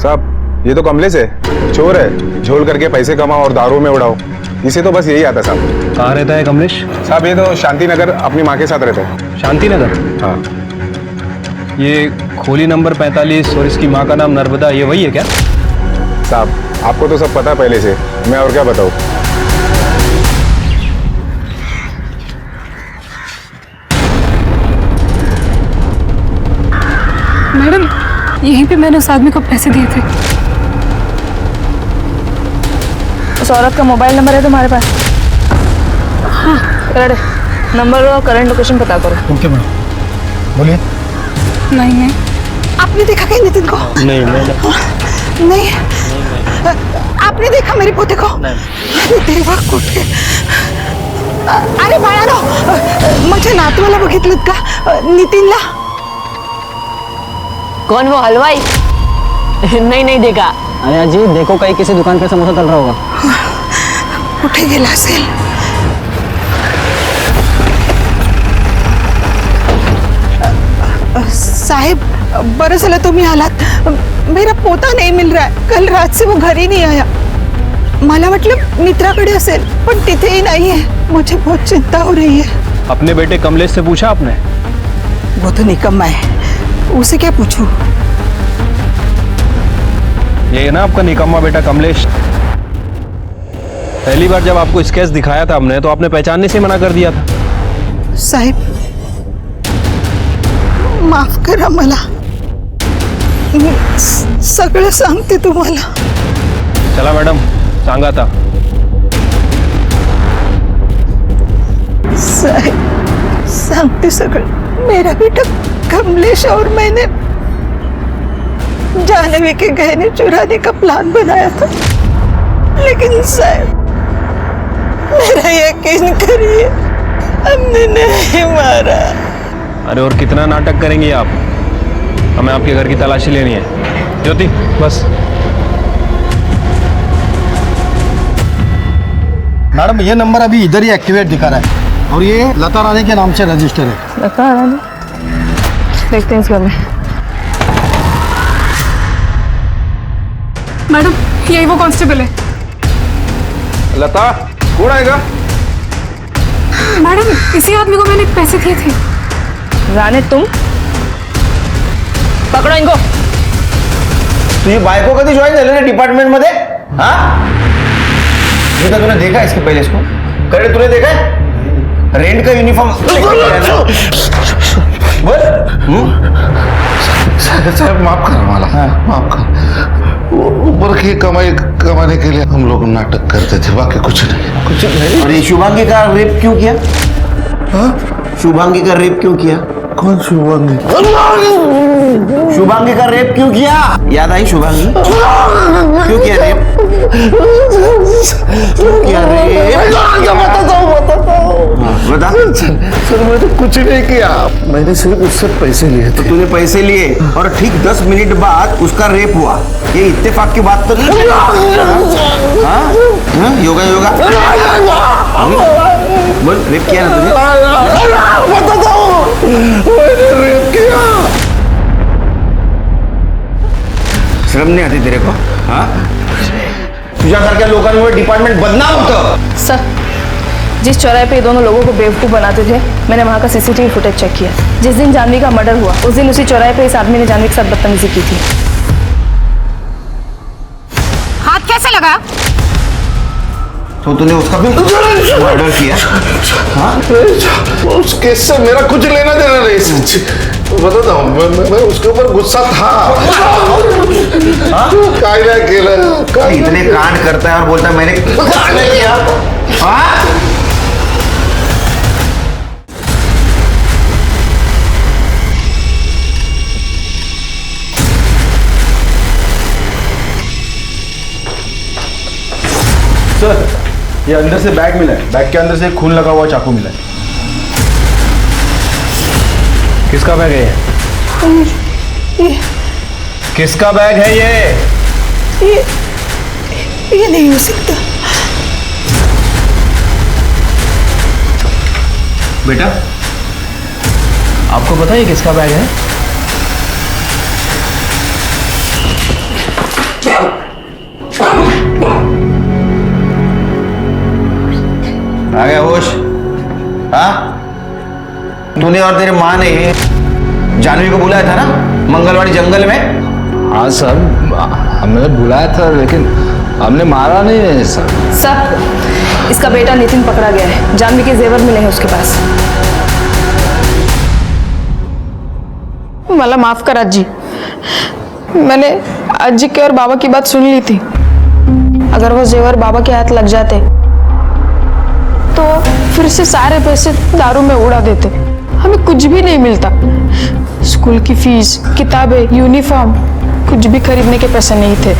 साहब ये तो कमलेश है, चोर है, झोल करके पैसे कमाओ और दारू में उड़ाओ, इसे तो बस यही आता साहब। कहाँ रहता है कमलेश? साहब ये तो शांति नगर अपनी माँ के साथ रहता है। शांति नगर? हाँ। ये खोली नंबर 45 और इसकी माँ का नाम नर्मदा, ये वही है क्या? साहब आपको तो सब पता है पहले से, मैं और क्या बताऊँ। मैडम यहीं पे मैंने उस आदमी को पैसे दिए थे। उस औरत का मोबाइल नंबर है तुम्हारे पास? हाँ रेडी, नंबर और करंट लोकेशन पता करो। ओके मैडम, बोलिए। नहीं आपने देखा क्या नितिन को? नहीं नहीं। आपने देखा मेरे पोते को? देवा कुठे? अरे बाळानो, माझ्या नातवाला बघितलं का? नितिनला? कौन वो हलवाई? नहीं देखा। अरे जी देखो, कहीं किसी दुकान पे समोसा तल रहा होगा। कुठे गेला असेल? साहेब बरं झालं तुम्ही आलात। मेरा पोता नहीं मिल रहा है, कल रात से वो घर ही नहीं आया। मला वाटलं मित्राकडे असेल, पण तिथेही नहीं है। मुझे बहुत चिंता हो रही है। अपने बेटे कमलेश से पूछा आपने? वो तो निकम्मा है, उसे क्या पूछूं? ये है ना आपका निकम्मा बेटा कमलेश। पहली बार जब आपको स्केच दिखाया था हमने, तो आपने पहचानने से मना कर दिया था। साहेब माफ करा मला, मी सगळं सांगते तुम्हाला। चला मैडम, सांगा था। साहेब सांगते सगळं। मेरा बेटा कमलेश और मैंने जानवी के गहने चुराने का प्लान बनाया था, लेकिन साहब मेरा यकीन करिए, हमने नहीं मारा। अरे और कितना नाटक करेंगी आप? हमें आपके घर की तलाशी लेनी है। ज्योति बस। मैडम ये नंबर अभी इधर ही एक्टिवेट दिखा रहा है और ये लता रानी के नाम से रजिस्टर है। लता रानी? देखते हैं इस घर में। मैडम यही वो कांस्टेबल है। लता कौन आएगा? मैडम इसी आदमी को मैंने पैसे दिए थे। रानी तुम पकड़ो इनको। तुझी बायको कधी जॉईन झाली ना डिपार्टमेंट मध्ये? हाँ, ये तो तूने देखा इसके पहले इसको? करे तूने देखा है? रेंट का यूनिफॉर्म साहब माफ करो मला, माफ करो। ऊपर की कमाई कमाने के लिए हम लोग नाटक करते थे, बाकी कुछ नहीं। और ये शुभांगी का रेप क्यों किया? शुभांगी का रेप क्यों किया? कौन शुभांगी? शुभांगी का रेप क्यों किया? याद आई शुभांगी? क्यों किया रेप? क्यों किया रेप? बता। सर मैं तो कुछ नहीं किया, मैंने सिर्फ उससे पैसे लिए थे। तो तूने पैसे लिए और ठीक 10 मिनट बाद उसका रेप हुआ, ये इत्तेफाक की बात तो नहीं? हाँ? योगा योगा बोल, रेप किया ना मैंने रेप किया। शर्म नहीं आती तेरे को? हाँ, तुझ्यासारख्या लोकांमुळे डिपार्टमेंट बदनाम होतं। सर जिस चौराहे पे ये दोनों लोगों को बेवकूफ़ बनाते थे, मैंने वहाँ का सीसीटीवी फुटेज चेक किया। जिस दिन जानवी का मर्डर हुआ उस दिन उसी चौराहे पे इस आदमी ने जानवी के साथ बदतमीजी की थी। हाथ कैसे लगा? तो तूने उसका भी मर्डर किया? हाँ? उस केस से मेरा कुछ लेना देना नहीं सच्ची बताता हूँ मैं उसके ऊपर गुस्सा था। कायदा केला इतने कांड करता है और बोलता है मैंने कांड नहीं किया। हाँ? सर, ये अंदर से बैग मिला है। बैग के अंदर से खून लगा हुआ चाकू मिला है। किसका बैग है ये किसका बैग है ये नहीं हो सकता। बेटा, आपको पता है ये किसका बैग है? आ गया होश? हाँ? तूने और तेरी माँ ने जानवी को बुलाया था ना मंगलवाड़ी जंगल में? हाँ सर, हमने बुलाया था लेकिन हमने मारा नहीं है सर। सर, इसका बेटा नितिन पकड़ा गया है। जानवी के जेवर मिले हैं उसके पास। मला माफ कर आजी। मैंने आजी के और बाबा की बात सुन ली थी। अगर वो जेवर बाबा के हाथ लग जाते तो फिर से सारे पैसे दारू में उड़ा देते। हमें कुछ भी नहीं मिलता। स्कूल की फीस, किताबें, यूनिफॉर्म, कुछ भी खरीदने के पैसे नहीं थे।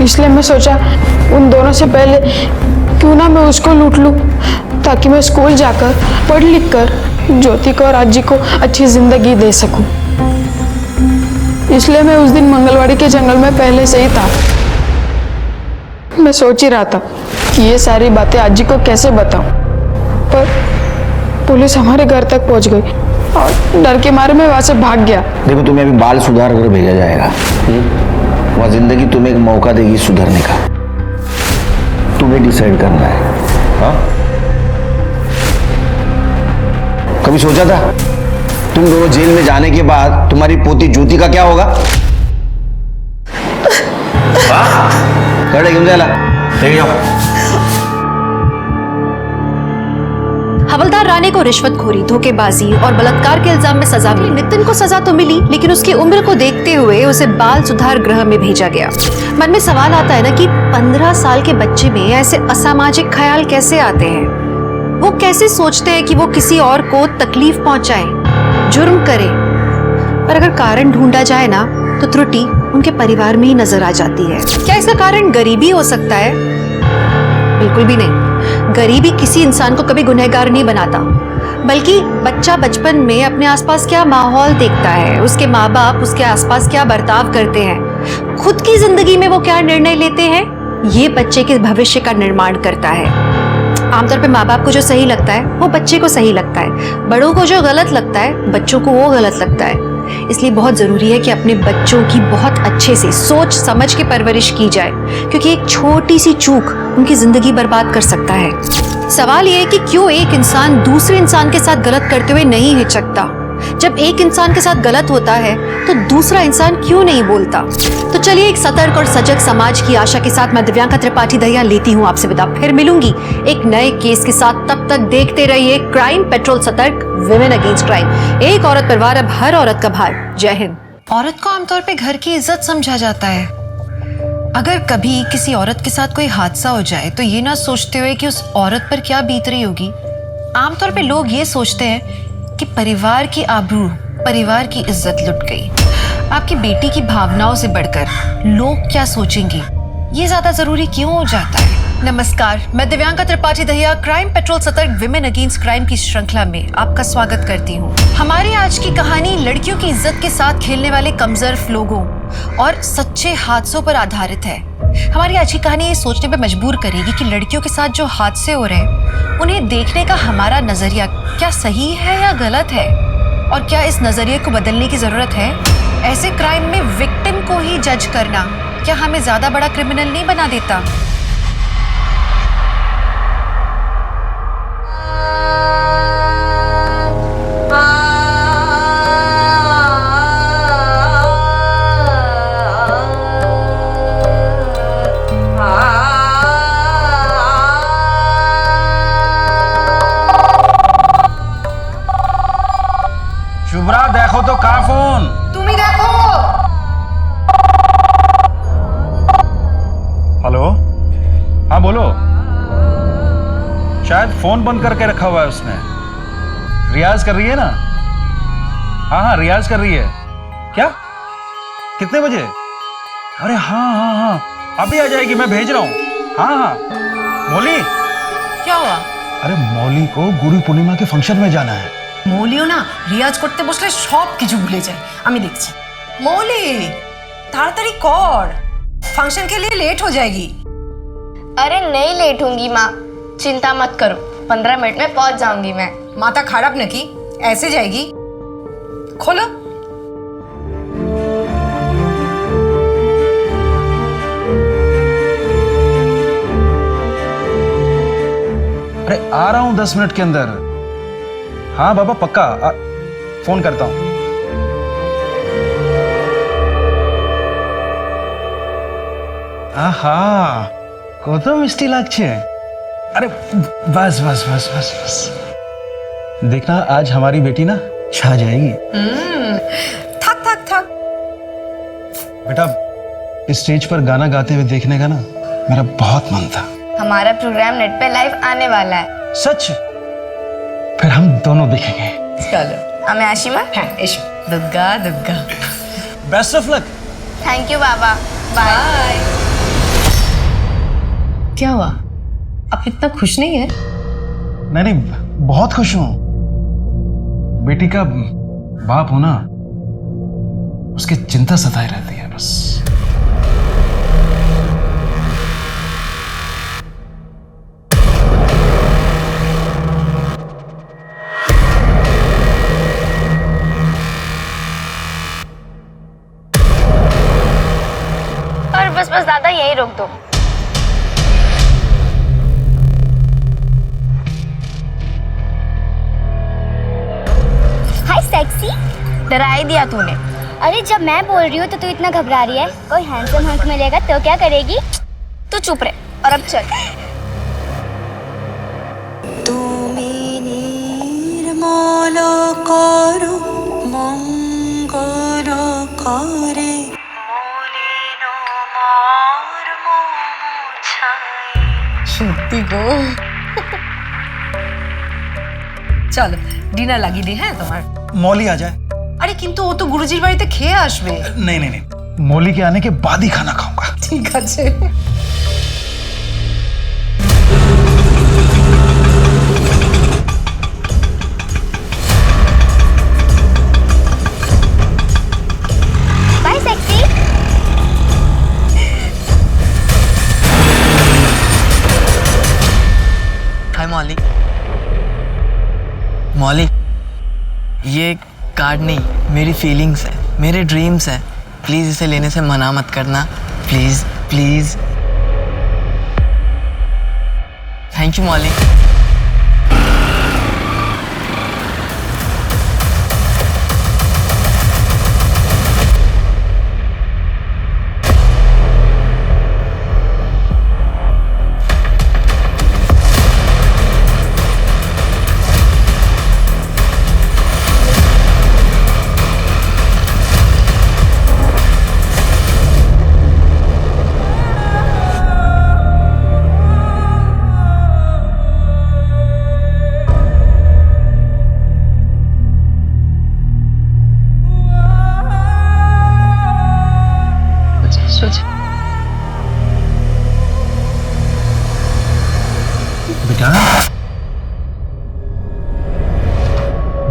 इसलिए मैं सोचा उन दोनों से पहले क्यों ना मैं उसको लूट लूं, ताकि मैं स्कूल जाकर पढ़ लिख कर ज्योति को और आजी को अच्छी जिंदगी दे सकूं। इसलिए मैं उस दिन मंगलवाड़ी के जंगल में पहले से ही था। मैं सोच ही रहा था कि ये सारी बातें आजी को कैसे बताऊं, पर पुलिस हमारे घर तक पहुंच गई और डर के मारे मैं वहां से भाग गया। देखो, तुम्हें अभी बाल सुधार कर भेजा जाएगा। वह जिंदगी तुम्हें एक मौका देगी सुधरने का। तुम्हें डिसाइड करना है। हाँ? कभी सोचा था तुम दोनों जेल में जाने के बाद तुम्हारी पोती ज्योति का क्या होगा? कड़े क्यों जाला? लेके जाओ। हवलदार राणे को रिश्वतखोरी, धोखेबाजी और बलात्कार के इल्जाम में सजा मिली। नितिन को सजा तो मिली, लेकिन उसकी उम्र को देखते हुए उसे बाल सुधार गृह में भेजा गया। मन में सवाल आता है ना कि 15 साल के बच्चे में ऐसे असामाजिक ख्याल कैसे आते हैं? वो कैसे सोचते हैं कि वो किसी और को तकलीफ पहुंचाए, जुर्म करे? पर अगर कारण ढूंढा जाए ना तो त्रुटि उनके परिवार में ही नजर आ जाती है। क्या इसका कारण गरीबी हो सकता है? बिल्कुल भी नहीं। गरीबी किसी इंसान को कभी गुनहगार नहीं बनाता, बल्कि बच्चा बचपन में अपने आसपास क्या माहौल देखता है, उसके माँ बाप उसके आसपास क्या बर्ताव करते हैं, खुद की जिंदगी में वो क्या निर्णय लेते हैं, ये बच्चे के भविष्य का निर्माण करता है। आमतौर पे माँ बाप को जो सही लगता है वो बच्चे को सही लगता है, बड़ों को जो गलत लगता है बच्चों को वो गलत लगता है। इसलिए बहुत जरूरी है कि अपने बच्चों की बहुत अच्छे से सोच समझ के परवरिश की जाए, क्योंकि एक छोटी सी चूक उनकी जिंदगी बर्बाद कर सकता है। सवाल ये है कि क्यों एक इंसान दूसरे इंसान के साथ गलत करते हुए नहीं हिचकता? जब एक इंसान के साथ गलत होता है तो दूसरा इंसान क्यों नहीं बोलता? तो चलिए, एक सतर्क और सजग समाज की आशा के साथ मैं दिव्यांका त्रिपाठी दहिया लेती हूँ आपसे विदा। फिर मिलूंगी एक नए केस के साथ। तब तक देखते रहिए क्राइम पेट्रोल सतर्क, विमेन अगेंस्ट क्राइम। एक औरत पर वार, अब हर औरत का भार। जय हिंद। औरत को आमतौर पे घर की इज्जत समझा जाता है। अगर कभी किसी औरत के साथ कोई हादसा हो जाए तो ये ना सोचते हुए कि उस औरत पर क्या बीत रही होगी, आमतौर पे लोग ये सोचते हैं कि परिवार की आबरू, परिवार की इज्जत लुट गई। आपकी बेटी की भावनाओं से बढ़कर लोग क्या सोचेंगे, ये ज्यादा जरूरी क्यों हो जाता है? नमस्कार, मैं दिव्यांका त्रिपाठी दहिया क्राइम पेट्रोल सतर्क विमेन अगेंस्ट क्राइम की श्रृंखला में आपका स्वागत करती हूँ। हमारी आज की कहानी लड़कियों की इज्जत के साथ खेलने वाले कमजोर लोगों और सच्चे हादसों पर आधारित है। हमारी आज की कहानी ये सोचने पे मजबूर करेगी कि लड़कियों के साथ जो हादसे हो रहे हैं उन्हें देखने का हमारा नजरिया क्या सही है या गलत है, और क्या इस नजरिए को बदलने की जरूरत है? ऐसे क्राइम में विक्टिम को ही जज करना क्या हमें ज्यादा बड़ा क्रिमिनल नहीं बना देता? हाँ बोलो। शायद फोन बंद करके रखा हुआ है उसने। रियाज कर रही है ना? हाँ हाँ रियाज कर रही है। क्या? कितने बजे? अरे हाँ हाँ हाँ अभी आ जाएगी, मैं भेज रहा हूँ। हाँ हाँ मौली। क्या हुआ? अरे मौली को गुरु पूर्णिमा के फंक्शन में जाना है। মৌলিও না রিয়াজ করতে বসলে সব কিছু ভুলে যায়, আমি দেখছি। মৌলি তাড়াতাড়ি কর, फंक्शन के लिए लेट हो जाएगी। अरे नहीं लेट होंगी माँ, चिंता मत करो, 15 मिनट में पहुंच जाऊंगी मैं। माता खराब न की, ऐसे जाएगी? खोलो। अरे आ रहा हूँ 10 मिनट के अंदर। हाँ बाबा पक्का फोन करता हूँ। आहा কত মিষ্টি লাগছে। अरे बस बस बस बस बस देखना आज हमारी बेटी ना छा जाएगी। थक थक थक। बेटा स्टेज पर गाना गाते हुए देखने का ना मेरा बहुत मन था। हमारा प्रोग्राम नेट पे लाइव आने वाला है। सच? फिर हम दोनों देखेंगे। चलो। हमें आशिमा? हाँ Ishu. Durga Durga. Best of luck. Thank you बाबा। बाय। क्या हुआ? आप इतना खुश नहीं है? नहीं नहीं बहुत खुश हूं। बेटी का बाप होना उसकी चिंता सताए रहती है बस। और बस बस दादा यही रोक दो। हाय सेक्सी। डरा ही दिया तूने। अरे जब मैं बोल रही हूँ तो तू इतना घबरा रही है। कोई हैंडसम हंक मिलेगा तो क्या करेगी? तू चुप रहे और अब चल। निर्मल करो मंगल करे সত্যি গো। চলো ডিনার লাগিয়ে দিই। হ্যাঁ তোমার मौली आ जाए। আরে কিন্তু ও তো গুরুজির বাড়িতে খেয়ে আসবে। नहीं नहीं नहीं मौली के आने के बाद ही खाना खाऊंगा। ঠিক আছে। Bye sexy. हाय मौली। मौली ये कार्ड नहीं, मेरी फीलिंग्स है, मेरे ड्रीम्स है। प्लीज इसे लेने से मना मत करना, प्लीज प्लीज। थैंक यू मौली।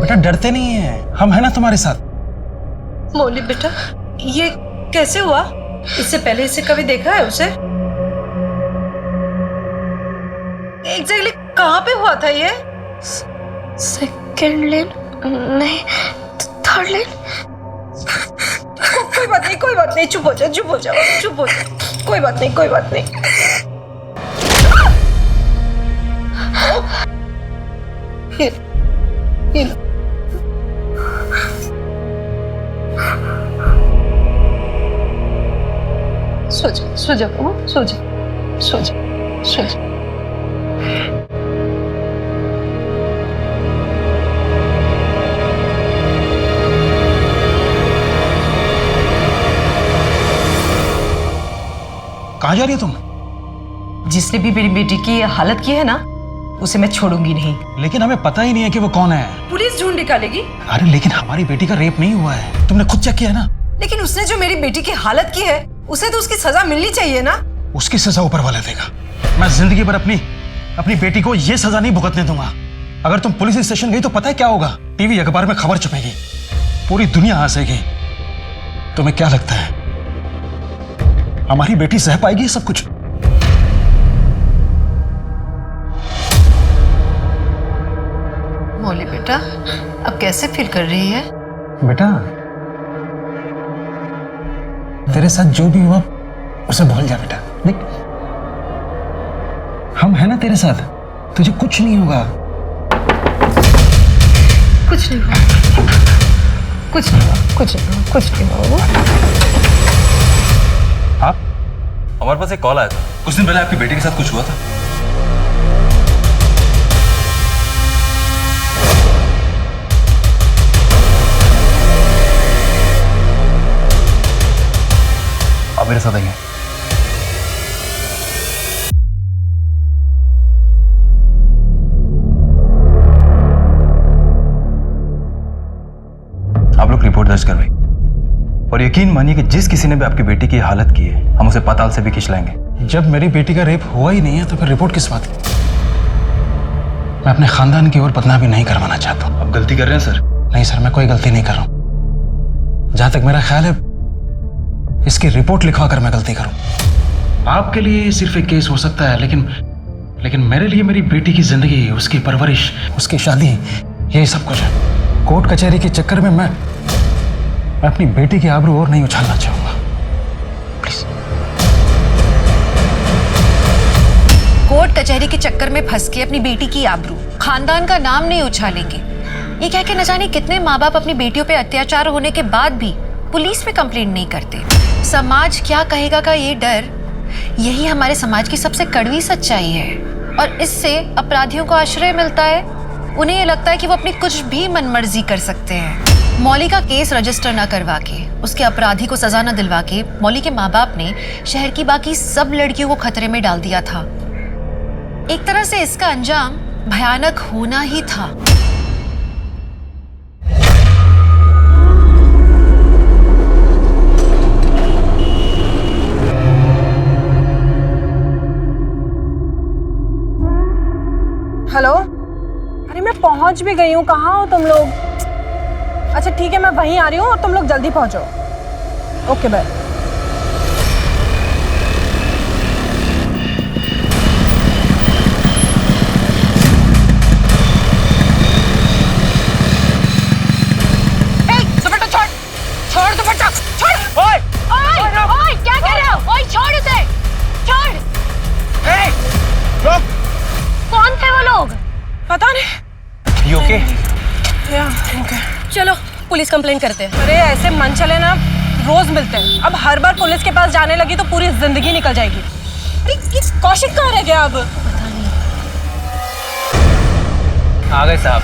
बेटा डरते नहीं है, हम है ना तुम्हारे साथ। मौली बेटा ये कैसे हुआ? इससे पहले इसे कभी देखा है उसे? एग्जैक्टली कहाँ पे हुआ था ये? सेकंड लेन नहीं, थर्ड लेन। कोई बात नहीं, कोई बात नहीं, चुप हो जा, चुप हो जा, चुप हो जा। कोई बात नहीं, कोई बात नहीं। ये लो। सो जा, सो जा बाबू, सो जा, सो जा, सो जा। कहाँ जा रही हो तुम? जिसने भी मेरी बेटी की ये हालत की है ना, उसे मैं छोड़ूंगी नहीं। लेकिन हमें पता ही नहीं है कि वो कौन है। पुलिस ढूंढ निकालेगी। अरे लेकिन हमारी बेटी का रेप नहीं हुआ है, तुमने खुद चेक किया ना। लेकिन उसने जो मेरी बेटी की हालत की है, उसे तो उसकी सजा मिलनी चाहिए ना। उसकी सजा ऊपर वाला देगा। मैं जिंदगी भर अपनी बेटी को ये सजा नहीं भुगतने दूंगा। अगर तुम पुलिस स्टेशन गई तो पता है क्या होगा? टीवी अखबार में खबर छपेगी, पूरी दुनिया हंसेगी। तुम्हें क्या लगता है हमारी बेटी सह पाएगी सब कुछ? मौली बेटा, अब कैसे फील कर रही है? बेटा, तेरे साथ जो भी हुआ उसे भूल जा बेटा। देख, हम है ना तेरे साथ, तुझे कुछ नहीं होगा। कुछ नहीं हुआ, कुछ नहीं हुआ, कुछ नहीं हुआ, कुछ नहीं हुआ। आप? हमारे पास एक कॉल आया था, कुछ दिन पहले आपकी बेटी के साथ कुछ हुआ था। आप मेरे साथ आइए। आप लोग रिपोर्ट दर्ज करवाइए और यकीन मानिए कि जिस किसी ने भी आपकी बेटी की हालत की है, हम उसे पाताल से भी खींच लाएंगे। जब मेरी बेटी का रेप हुआ ही नहीं है तो फिर रिपोर्ट किस बात की? मैं अपने खानदान की ओर बदनामी नहीं करवाना चाहता हूं। आप गलती कर रहे हैं सर। नहीं सर, मैं कोई गलती नहीं कर रहा हूं। जहां तक मेरा ख्याल है, इसकी रिपोर्ट लिखवा कर मैं गलती करूं। आपके लिए सिर्फ एक केस हो सकता है, लेकिन मेरे लिए मेरी बेटी की जिंदगी, उसकी परवरिश, उसकी शादी, यही सब कुछ है। कोर्ट कचहरी के चक्कर में मैं अपनी बेटी की आबरू और नहीं उछालना चाहूंगा। प्लीज। कोर्ट कचहरी के चक्कर में फंस के अपनी बेटी की आबरू, खानदान का नाम नहीं उछालेंगे। ये कह के न जाने कितने माँ बाप अपनी बेटियों पे अत्याचार होने के बाद भी पुलिस में कंप्लेंट नहीं करते। समाज क्या कहेगा का ये डर, यही हमारे समाज की सबसे कड़वी सच्चाई है। और इससे अपराधियों को आश्रय मिलता है। उन्हें ये लगता है कि वो अपनी कुछ भी मनमर्जी कर सकते हैं। मौली का केस रजिस्टर न करवा के, उसके अपराधी को सजा न दिलवा के, मौली के माँ बाप ने शहर की बाकी सब लड़कियों को खतरे में डाल दिया था। एक तरह से इसका अंजाम भयानक होना ही था। हेलो, अरे मैं पहुंच भी गई हूँ। कहाँ हो तुम लोग? अच्छा ठीक है, मैं वहीं आ रही हूँ और तुम लोग जल्दी पहुंचो। Okay bye. दुपट्टा छोड़, छोड़ दुपट्टा, छोड़। ओए, ओए, क्या कर रहे हो? ओए, छोड़ उसे, छोड़। रुक। कौन थे वो लोग? पता नहीं। You okay? ओके। चलो पुलिस कंप्लेंट करते हैं। अरे ऐसे मन चले ना, रोज मिलते हैं। अब हर बार पुलिस के पास जाने लगी तो पूरी जिंदगी निकल जाएगी। अरे ये कौशिक कहाँ रह गया अब? पता नहीं। आ गए साहब।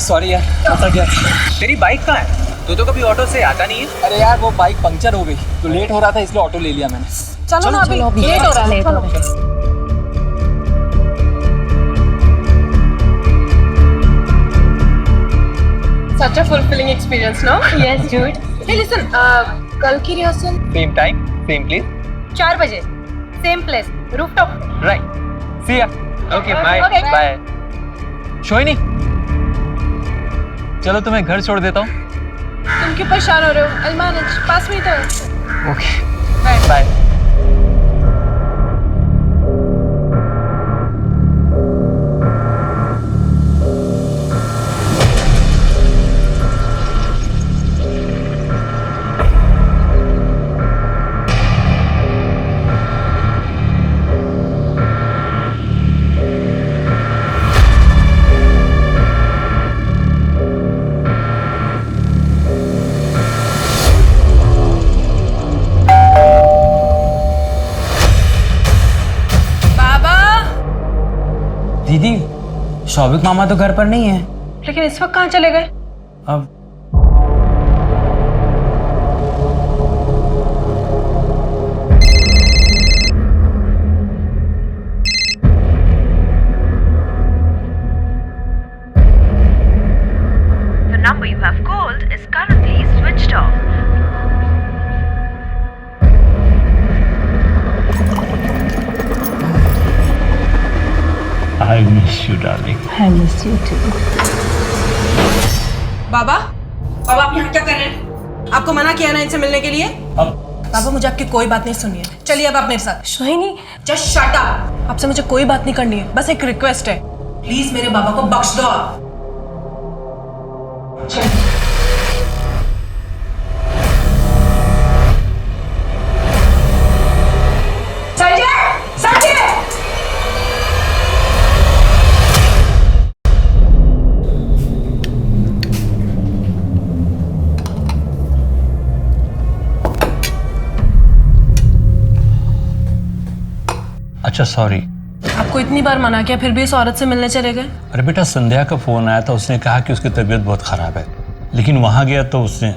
सॉरी यार, फंसा गया। तेरी बाइक कहाँ है? तू तो कभी ऑटो से आता नहीं है। अरे यार वो बाइक पंक्चर हो गई तो लेट हो रहा था, इसलिए ऑटो ले लिया मैंने। चलो ना, अभी लेट हो रहा है। चलो। Such a fulfilling experience, no? Yes, dude. Hey, listen. कल की rehearsal same time same place 4 बजे, same place, rooftop. Right, see ya. Okay bye Okay. Bye. Shoini, चलो तुम्हें घर छोड़ देता हूँ। तुम क्यों परेशान हो रहे हो? I'll manage. पास में ही तो है। Okay bye bye. दीदी, शौविक मामा तो घर पर नहीं है। लेकिन इस वक्त कहाँ चले गए? अब I miss you, darling. I miss you too. बाबा बाबा आप यहाँ क्या कर रहे हैं? आपको मना किया ना इनसे मिलने के लिए? बाबा मुझे आपकी कोई बात नहीं सुननी है। चलिए अब आप मेरे साथ। सोहिनी जस्ट शट अप। आपसे मुझे कोई बात नहीं करनी है, बस एक रिक्वेस्ट है, प्लीज मेरे बाबा को बख्श दो आप। चलिए। अच्छा सॉरी। आपको इतनी बार मना किया फिर भी इस औरत से मिलने चले गए? अरे बेटा संध्या का फोन आया था, उसने कहा कि उसकी तबीयत बहुत खराब है, लेकिन वहां गया तो उसने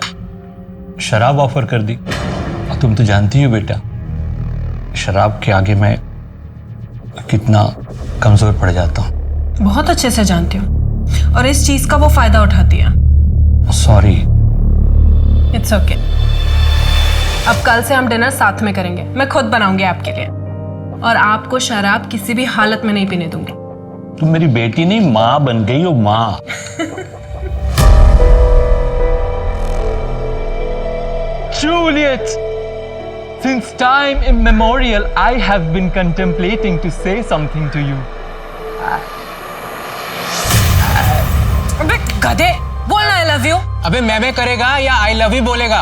शराब ऑफर कर दी। और तुम तो जानती हो बेटा, शराब के आगे मैं कितना कमजोर पड़ जाता हूँ। बहुत अच्छे से जानती हूँ, और इस चीज का वो फायदा उठाती है। सॉरी। It's okay. अब कल से हम डिनर साथ में करेंगे, मैं खुद बनाऊंगी आपके लिए, और आपको शराब किसी भी हालत में नहीं पीने दूंगी। तुम मेरी बेटी नहीं माँ बन गई हो, माँ। Juliet, since time immemorial, I have been contemplating to say something to you. अबे गधे, बोलना I love you। अबे मैं करेगा या आई लव यू बोलेगा?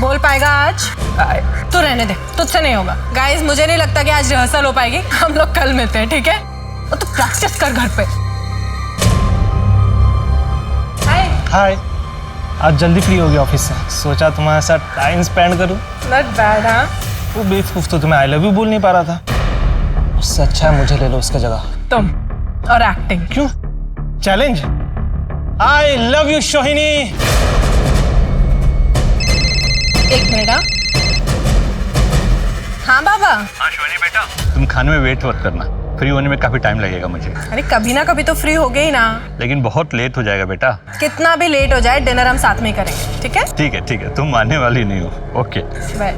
बोल पाएगा आज? तो रहने दे, तुझसे नहीं होगा। गाइस मुझे नहीं लगता कि आज रिहर्सल हो पाएगी, हम लोग कल मिलते हैं, ठीक है? और तू प्रैक्टिस कर घर पे। हाय, आज जल्दी फ्री हो गई ऑफिस से, सोचा तुम्हारे साथ टाइम स्पेंड करूं। Not bad. हाँ वो बेवकूफ तो तुम्हें आई लव यू बोल नहीं पा रहा था, उससे अच्छा है मुझे ले लो उसका जगह। तुम और एक्टिंग। क्यों? चैलेंज। आई लव यू सोहिनी। एक मिनट। हाँ बाबा। हाँ सोहिनी बेटा, तुम खाने में वेट मत करना, फ्री होने में काफी टाइम लगेगा मुझे। अरे कभी ना कभी तो फ्री हो गई ना। लेकिन बहुत लेट हो जाएगा बेटा। कितना भी लेट हो जाए, डिनर हम साथ में करेंगे, ठीक है? ठीक है ठीक है, तुम मानने वाली नहीं हो। Okay bye.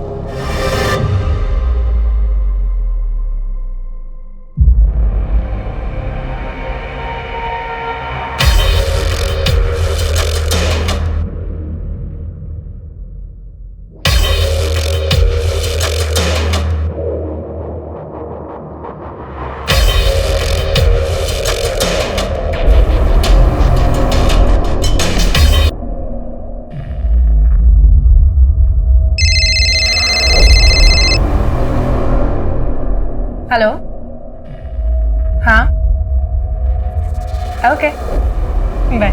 हेलो। हाँ ओके बाय।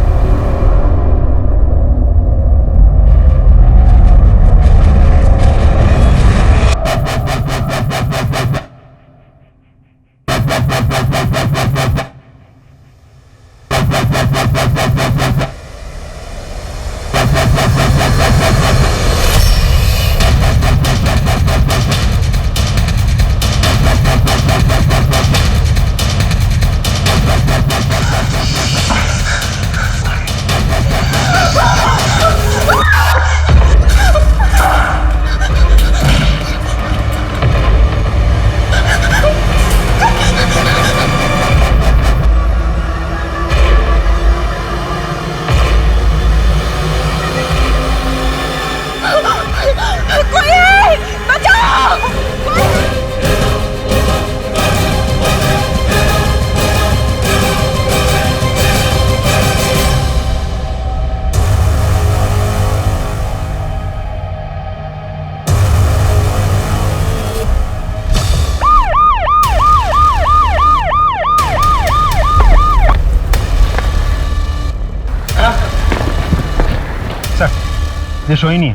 যে সোহিনী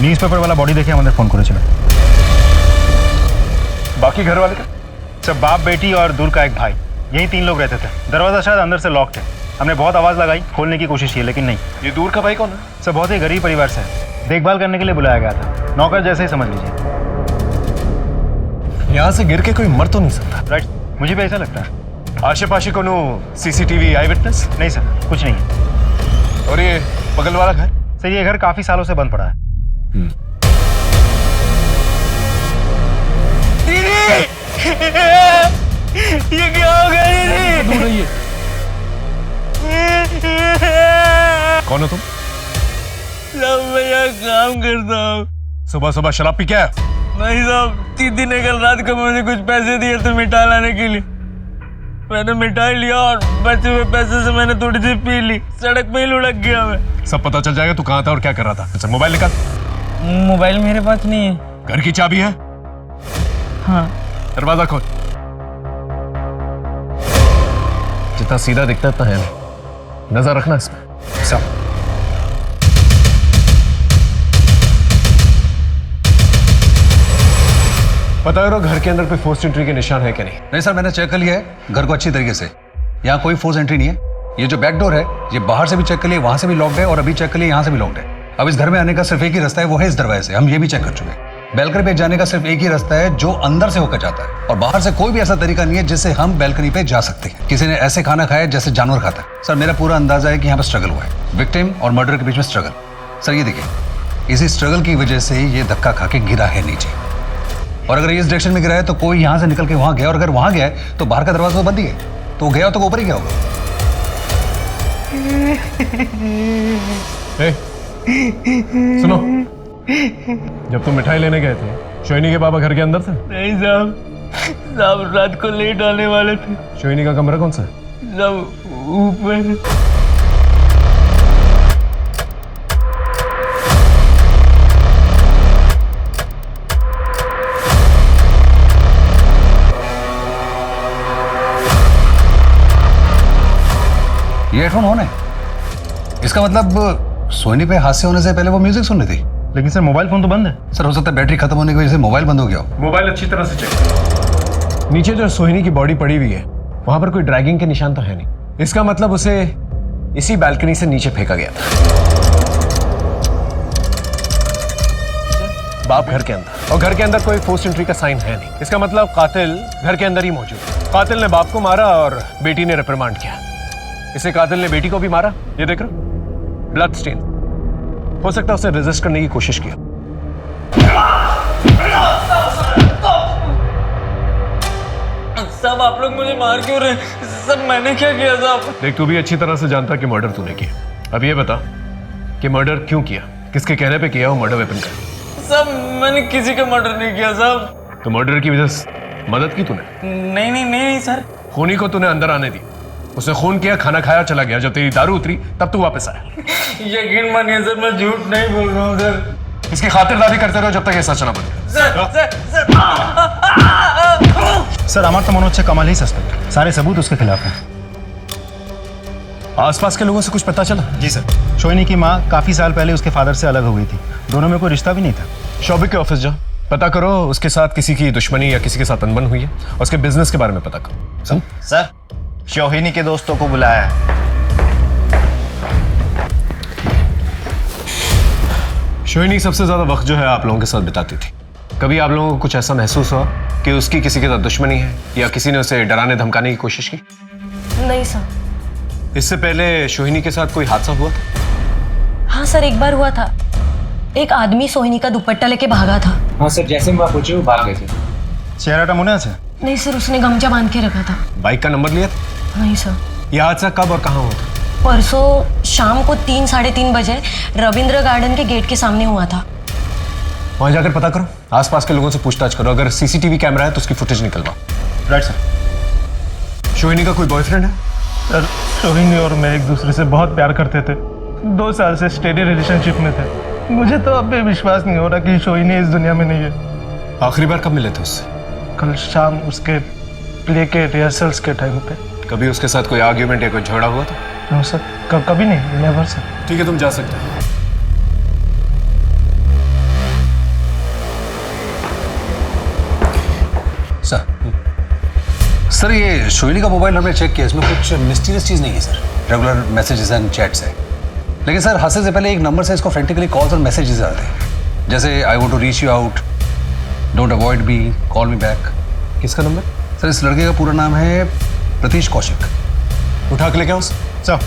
নিউজ পেপার वाला बॉडी देखे আমাদের फोन করেছিল। बाकी घर वाले का सब बाप बेटी और दूर का एक भाई, यही 3 लोग रहते थे। दरवाजा शायद अंदर से लॉक थे, हमने बहुत आवाज लगाई, खोलने की कोशिश की, लेकिन नहीं। ये दूर का भाई कौन है? सब बहुत ही गरीब परिवार से है, देखभाल करने के लिए बुलाया गया था, नौकर जैसे ही समझ लीजिए। यहाँ से गिर के कोई मर तो नहीं सकता? राइट, मुझे भी ऐसा लगता है। आशे पाशे को सीसीटीवी आई विटनेस? नहीं सर, कुछ नहीं है। और ये बगल वाला घर? सर ये घर काफी सालों से बंद पड़ा है। ये क्या हो गया ये? दूर रहिए। कौन हो तुम? साहब मैं यहाँ काम करता हूँ। सुबह सुबह शराब पी क्या है? नहीं साहब, दीदी ने कल रात को मुझे कुछ पैसे दिए थे मिठाई लाने के लिए। मैंने मिठाई लिया और बचे हुए पैसे से मैंने थोड़ी सी पी ली। सड़क पे ही लुढ़क गया मैं। सब पता चल जाएगा तू कहाँ था और क्या कर रहा था। अच्छा मोबाइल निकाल। मोबाइल मेरे पास नहीं है। घर की चाबी है? हाँ। दरवाजा खोल। जितना सीधा दिखता है उतना है नहीं। नजर रखना इसमें। सब पता करो घर के अंदर कोई फोर्स एंट्री के निशान है क्या नहीं? नहीं सर, मैंने चेक कर लिया है घर को अच्छी तरीके से। यहाँ कोई फोर्स एंट्री नहीं है। ये जो बैक डोर है ये बाहर से भी चेक कर लिया, वहां से भी लॉक्ड है और अभी चेक कर लिया यहाँ से भी लॉक्ड है। अब इस घर में आने का सिर्फ एक ही रास्ता है, वो है इस दरवाजे से। हम ये भी चेक कर चुके हैं। बैल्कनी पे जाने का सिर्फ एक ही रास्ता है जो अंदर से होकर जाता है और बाहर से कोई भी ऐसा तरीका नहीं है जिससे हम बैल्कनी पे जा सकते हैं। किसी ने ऐसे खाना खाया जैसे जानवर खाता है। सर मेरा पूरा अंदाजा है कि यहाँ पर स्ट्रगल हुआ है, विक्टिम और मर्डर के बीच में स्ट्रगल। सर ये देखिए, इसी स्ट्रगल की वजह से ये धक्का खा के गिरा है नीचे। और अगर इस डायरेक्शन में गिरा है तो कोई यहाँ से निकल के वहां गया, और अगर वहां गया है तो बाहर का दरवाजा तो बंद ही है, तो गया तो ऊपर ही गया होगा। सुनो, जब तुम मिठाई लेने गए थे शोहिनी के बाबा घर के अंदर थे? नहीं साहब, साहब रात को लेट आने वाले थे। शोहिनी का कमरा कौन सा है? साहब ऊपर। ये हेडफोन ऑन है, इसका मतलब सोनी पे हादसे होने से पहले वो म्यूजिक सुन रही थी। लेकिन सर मोबाइल फोन तो बंद है। सर हो सकता है बैटरी खत्म होने की वजह से मोबाइल बंद हो गया हो। मोबाइल अच्छी तरह से चेक। नीचे जो सोहिनी की बॉडी पड़ी हुई है वहां पर कोई ड्रैगिंग के निशान तो है नहीं। इसका मतलब उसे इसी बालकनी से नीचे फेंका गया था। बाप घर के अंदर, और घर के अंदर कोई फोर्स एंट्री का साइन है नहीं। इसका मतलब कातिल घर के अंदर ही मौजूद है। कातिल ने बाप को मारा और बेटी ने रिप्रिमांड किया। इसे कातिल ने बेटी को भी मारा, ये देख रहे हो, ब्लड स्टेन। हो सकता है उसे रेजिस्ट करने की कोशिश किया। सब आप लोग मुझे मार क्यों रहे? सब मैंने क्या किया साहब? देख, तू भी अच्छी तरह से जानता कि मर्डर तूने किया। अब ये बता कि मर्डर क्यों किया, किसके कहने पे किया वो मर्डर वेपन का? सब मैंने किसी का मर्डर नहीं किया साहब। तो मर्डर की वजह से मदद की तूने? नहीं नहीं नहीं सर। खूनी को तूने अंदर आने दी, उसने खून किया, खाना खाया, चला गया। जब तेरी दारू उतरी तब तू वापस आया। यकीन मानिए सर, मैं झूठ नहीं बोल रहा हूँ सर। इसकी खातिरदारी करते रहो जब तक ये सच ना बने। सर हमारा तो मनोज से कमाल ही सस्पेक्ट, सारे सबूत उसके खिलाफ हैं। आसपास के लोगों से कुछ पता चला? जी सर, शोहिनी की माँ काफी साल पहले उसके फादर से अलग हो गई थी। दोनों में कोई रिश्ता भी नहीं था। शौबिक के ऑफिस जाओ, पता करो उसके साथ किसी की दुश्मनी या किसी के साथ अनबन हुई है, और उसके बिजनेस के बारे में पता करो। सर शोहिनी के दोस्तों को बुलाया है। शोहिनी सबसे ज्यादा वक्त जो है आप लोगों के साथ बिताती थी। कभी आप लोगों को कुछ ऐसा महसूस हुआ कि उसकी किसी के साथ दुश्मनी है या किसी ने उसे डराने धमकाने की कोशिश की? नहीं सर। इससे पहले शोहिनी के साथ कोई हादसा हुआ था? हाँ सर, एक बार हुआ था। एक आदमी सोहिनी का दुपट्टा लेके भागा था। हाँ सर, जैसे मैं पूछे वो भाग गए थे। चेहरा टमुना से? नहीं सर, उसने गमछा बांध के रखा था। बाइक का नंबर लिया था? नहीं सर। यह हादसा कब और कहाँ हुआ था? परसों शाम को 3 साढ़े 3 बजे रविंद्र गार्डन के गेट के सामने हुआ था। वहां जाकर पता करो, आसपास के लोगों से पूछताछ करो। अगर सीसीटीवी कैमरा है तो उसकी फुटेज निकलवाओ। Right sir. शोहिनी का कोई बॉयफ्रेंड है? सर शोहिनी और मैं एक दूसरे से बहुत प्यार करते थे। 2 साल से स्टेडी रिलेशनशिप में थे। मुझे तो अब भी विश्वास नहीं हो रहा कि शोहिनी इस दुनिया में नहीं है। आखिरी बार कब मिले थे उससे? कल शाम उसके प्ले के रिहर्सल्स के टाइम पे। कभी उसके साथ कोई आर्ग्यूमेंट या कोई झगड़ा हुआ था? नो सर, कभी नहीं, नेवर सर। ठीक है, तुम जा सकते हो। सर ये शोहिनी का मोबाइल हमने चेक किया, इसमें कुछ मिस्टीरियस चीज़ नहीं है sir. Regular messages and chats है। लेकिन सर हादसे से पहले एक नंबर से इसको फ्रेंटिकली कॉल्स और मैसेजेस आते हैं, जैसे I want to reach you out, don't avoid me, call me back. किसका नंबर? सर इस लड़के का पूरा नाम है प्रतीश कौशिक। उठा के लेके आओ। चल।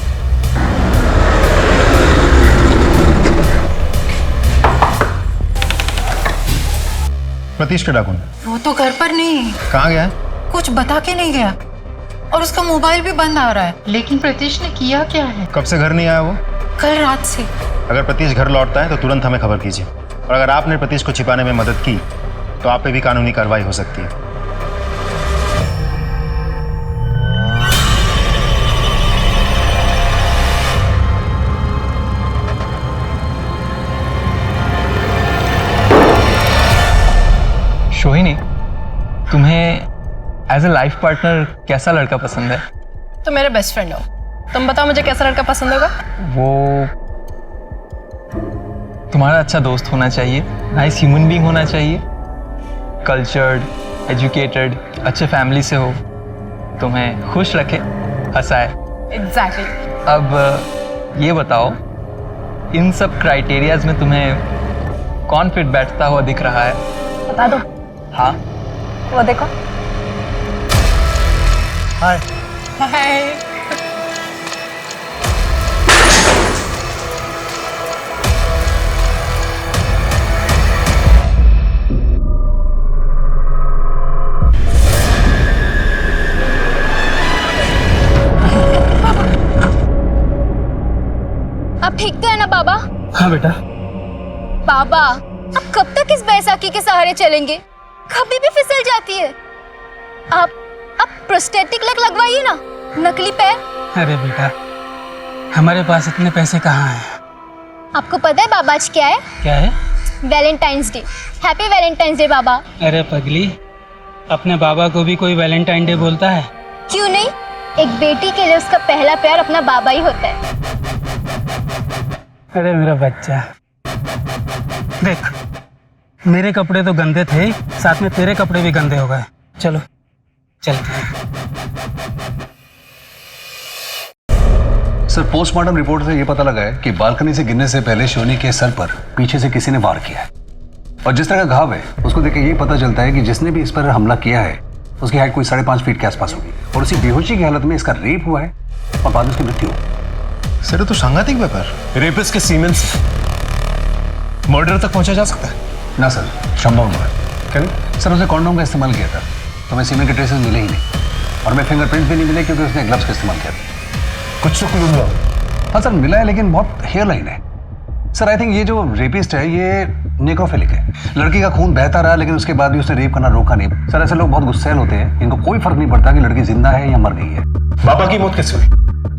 प्रतीश के डाकू वो तो घर पर नहीं। कहाँ गया है? कुछ बता के नहीं गया और उसका मोबाइल भी बंद आ रहा है। लेकिन प्रतीश ने किया क्या है? कब से घर नहीं आया वो? कल रात से। अगर प्रतीश घर लौटता है तो तुरंत हमें खबर कीजिए, और अगर आपने प्रतीश को छिपाने में मदद की तो आप पे भी कानूनी कार्रवाई हो सकती है। सोहिनी, तुम्हें एज ए लाइफ पार्टनर कैसा लड़का पसंद है? तो मेरे बेस्ट फ्रेंड हो, तुम बताओ मुझे कैसा लड़का पसंद होगा? वो तुम्हारा अच्छा दोस्त होना चाहिए, नाइस ह्यूमन बीइंग होना चाहिए, कल्चर्ड, एजुकेटेड, अच्छे फैमिली से हो, तुम्हें खुश रखे, हंसाए। एग्जैक्टली। अब ये बताओ, इन सब क्राइटेरियाज में तुम्हें कौन फिट बैठता हुआ दिख रहा है? बता दो। हाँ, वो देखो। हाय। हाय। अब ठीक तो है ना बाबा? हाँ बेटा। बाबा, अब कब तक इस बैसाखी के सहारे चलेंगे? कभी भी फिसल जाती है। आप प्रोस्थेटिक लेग लगवाइए ना, नकली पैर। अरे बेटा, हमारे पास इतने पैसे कहाँ हैं? आपको पता है बाबा आज क्या है? क्या है? Valentine's day. Happy valentine's day बाबा। अरे पगली, अपने बाबा को भी कोई वैलेंटाइन डे बोलता है? क्यों नहीं, एक बेटी के लिए उसका पहला प्यार अपना बाबा ही होता है। अरे मेरा बच्चा, देख मेरे कपड़े तो गंदे थे, साथ में तेरे कपड़े भी गंदे हो गए। चलो चलते हैं। सर, पोस्टमार्टम रिपोर्ट से यह पता लगा है कि बालकनी से गिरने से पहले सोनी के सर पर पीछे से किसी ने वार किया है, और जिस तरह का घाव है उसको देख के ये पता चलता है कि जिसने भी इस पर हमला किया है उसकी हाइट कोई 5.5 फीट के आसपास होगी, और उसी बेहोशी की हालत में इसका रेप हुआ है और बाद में उसकी मृत्यु हुई। सर, तो सांघातिक व्यापार। रेपिस्ट के सीमेंट से मर्डर तक पहुंचा जा सकता है? ना सर, संभव नहीं है। क्या? सर, उसने कॉन्डोम का इस्तेमाल किया था, तो हमें सीमेंट के ट्रेसेस मिले ही नहीं, और हमें फिंगरप्रिंट भी नहीं मिले क्योंकि उसने ग्लव्स का इस्तेमाल किया था। कुछ तो क्लू मिला? हाँ सर, मिला है, लेकिन बहुत हेयर लाइन है। सर, आई थिंक ये जो रेपिस्ट है ये नेक्रोफिलिक है। लड़की का खून बहता रहा लेकिन उसके बाद भी उसने रेप करना रोका नहीं। सर, ऐसे लोग बहुत गुस्सैल होते हैं, इनको कोई फर्क नहीं पड़ता कि लड़की जिंदा है या मर गई है। बाबा की मौत कैसे हुई?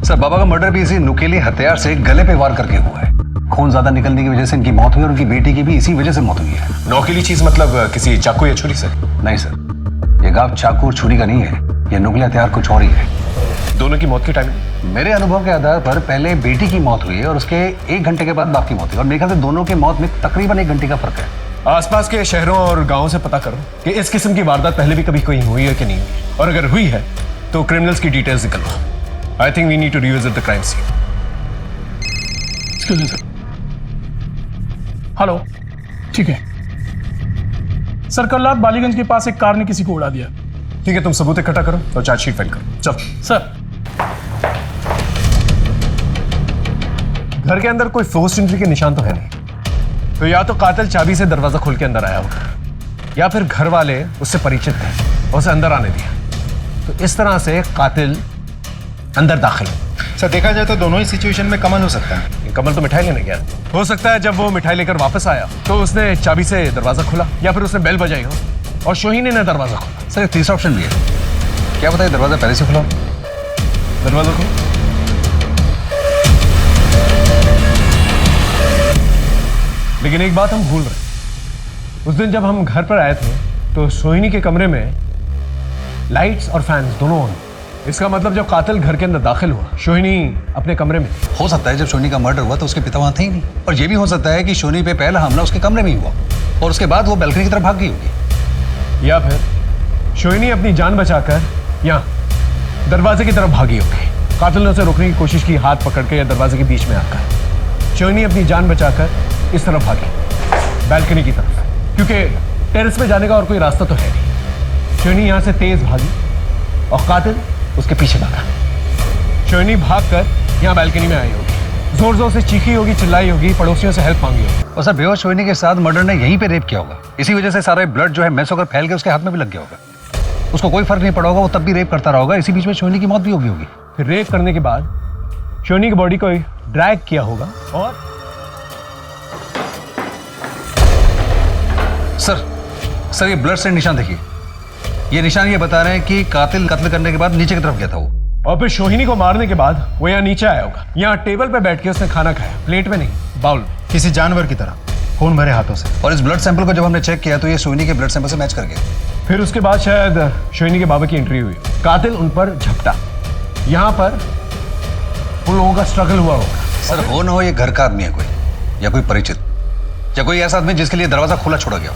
सर, बाबा का मर्डर भी इसी नुकीले हथियार से गले पे वार करके हुआ है। खून ज्यादा निकलने की वजह से इनकी मौत हुई, और उनकी बेटी की भी इसी वजह से मौत हुई है। नौकीली चीज मतलब किसी चाकू या छुरी से? नहीं सर, ये गाँव चाकू और छुरी का नहीं है, ये नुकीले हथियार कुछ और ही है। दोनों की मौत की टाइमिंग? मेरे अनुभव के आधार पर पहले बेटी की मौत हुई है और उसके 1 घंटे के बाद बाप की मौत हुई, और मेरे ख्याल से दोनों के मौत में तकरीबन 1 घंटे का फर्क है। आसपास के शहरों और गांवों से पता करो कि इस किस्म की वारदात पहले भी कभी कोई हुई है कि नहीं हुई, और अगर हुई है तो क्रिमिनल्स की डिटेल्स निकलवाओ। I think we need to revisit the crime scene. Excuse me sir. Hello, ठीक है सर। कल रात बालीगंज के पास एक कार ने किसी को उड़ा दिया। ठीक है, तुम सबूत इकट्ठा करो और चार्जशीट फाइल करो। चल सर। घर के अंदर कोई फोर्स्ड एंट्री के निशान तो है नहीं, तो या तो कातिल चाबी से दरवाजा खोल के अंदर आया होगा, या फिर घर वाले उससे परिचित थे और उसे अंदर आने दिया। तो इस तरह से कातिल अंदर दाखिल हो। सर, देखा जाए तो दोनों ही सिचुएशन में कमल हो सकता है। कमल तो मिठाई लेने गया, हो सकता है जब वो मिठाई लेकर वापस आया तो उसने चाबी से दरवाजा खोला, या फिर उसने बेल बजाई हो और सोहिनी ने दरवाजा खोला। सर, एक तीसरा ऑप्शन भी है। क्या बताइए, दरवाजा पहले से खुला? दरवाजा खोलो। लेकिन एक बात हम भूल रहे, उस दिन जब हम घर पर आए थे तो सोहिनी के कमरे में लाइट्स और फैंस दोनों ऑन। इसका मतलब जब कातिल घर के अंदर दाखिल हुआ, सोहिनी अपने कमरे में। हो सकता है जब सोनी का मर्डर हुआ तो उसके पिता वहां थे ही नहीं, और ये भी हो सकता है कि सोनी पे पहला हमला उसके कमरे में ही हुआ और उसके बाद वो बैल्कनी की तरफ भाग गई होगी, या फिर सोहिनी अपनी जान बचाकर यहाँ दरवाजे की तरफ भागी होगी। कातिल ने उसे रोकने की कोशिश की, हाथ पकड़ के या दरवाजे के बीच में आकर। सोहिनी अपनी जान बचाकर इस तरफ भागी, बैल्कनी की तरफ, क्योंकि टेरेस में जाने का और कोई रास्ता तो है नहीं। सोहिनी यहाँ से तेज भागी और कातिल उसके पीछे भागा। सोहिनी भागकर यहाँ बैल्कनी में आई होगी, जोर जोर से चीखी होगी, चिल्लाई होगी, पड़ोसियों से हेल्प मांगी होगी। और सर, बेहोश सोनी के साथ मर्डर ने यहीं पे रेप किया होगा, इसी वजह से सारा ब्लड जो है मैस होकर फैल के उसके हाथ में भी लग गया होगा। उसको कोई फर्क नहीं पड़ा होगा, वो तब भी रेप करता रहा होगा, इसी बीच में सोहिनी की मौत भी होगी होगी। फिर रेप करने के बाद सोहिनी की बॉडी को ड्रैग किया होगा और सर ये ब्लड से निशान देखिए, ये निशान ये बता रहे हैं कि कातिल कत्ल करने के बाद नीचे की तरफ गया था वो। और फिर सोहिनी को मारने के बाद वो यहाँ नीचे आया होगा, यहाँ टेबल पे बैठ के उसने खाना खाया, प्लेट में नहीं, बाउल में, किसी जानवर की तरह खून भरे हाथों से। और इस ब्लड सैंपल को जब हमने चेक किया तो ये सोहिनी के ब्लड सैंपल से मैच कर गया। फिर उसके बाद शायद सोहिनी के बाबा की एंट्री हुई, कातिल उन पर झपटा, यहाँ पर उन लोगों का स्ट्रगल हुआ होगा। सर हो ना हो ये घर का आदमी है कोई, या कोई परिचित, या कोई ऐसा आदमी जिसके लिए दरवाजा खुला छोड़ा गया।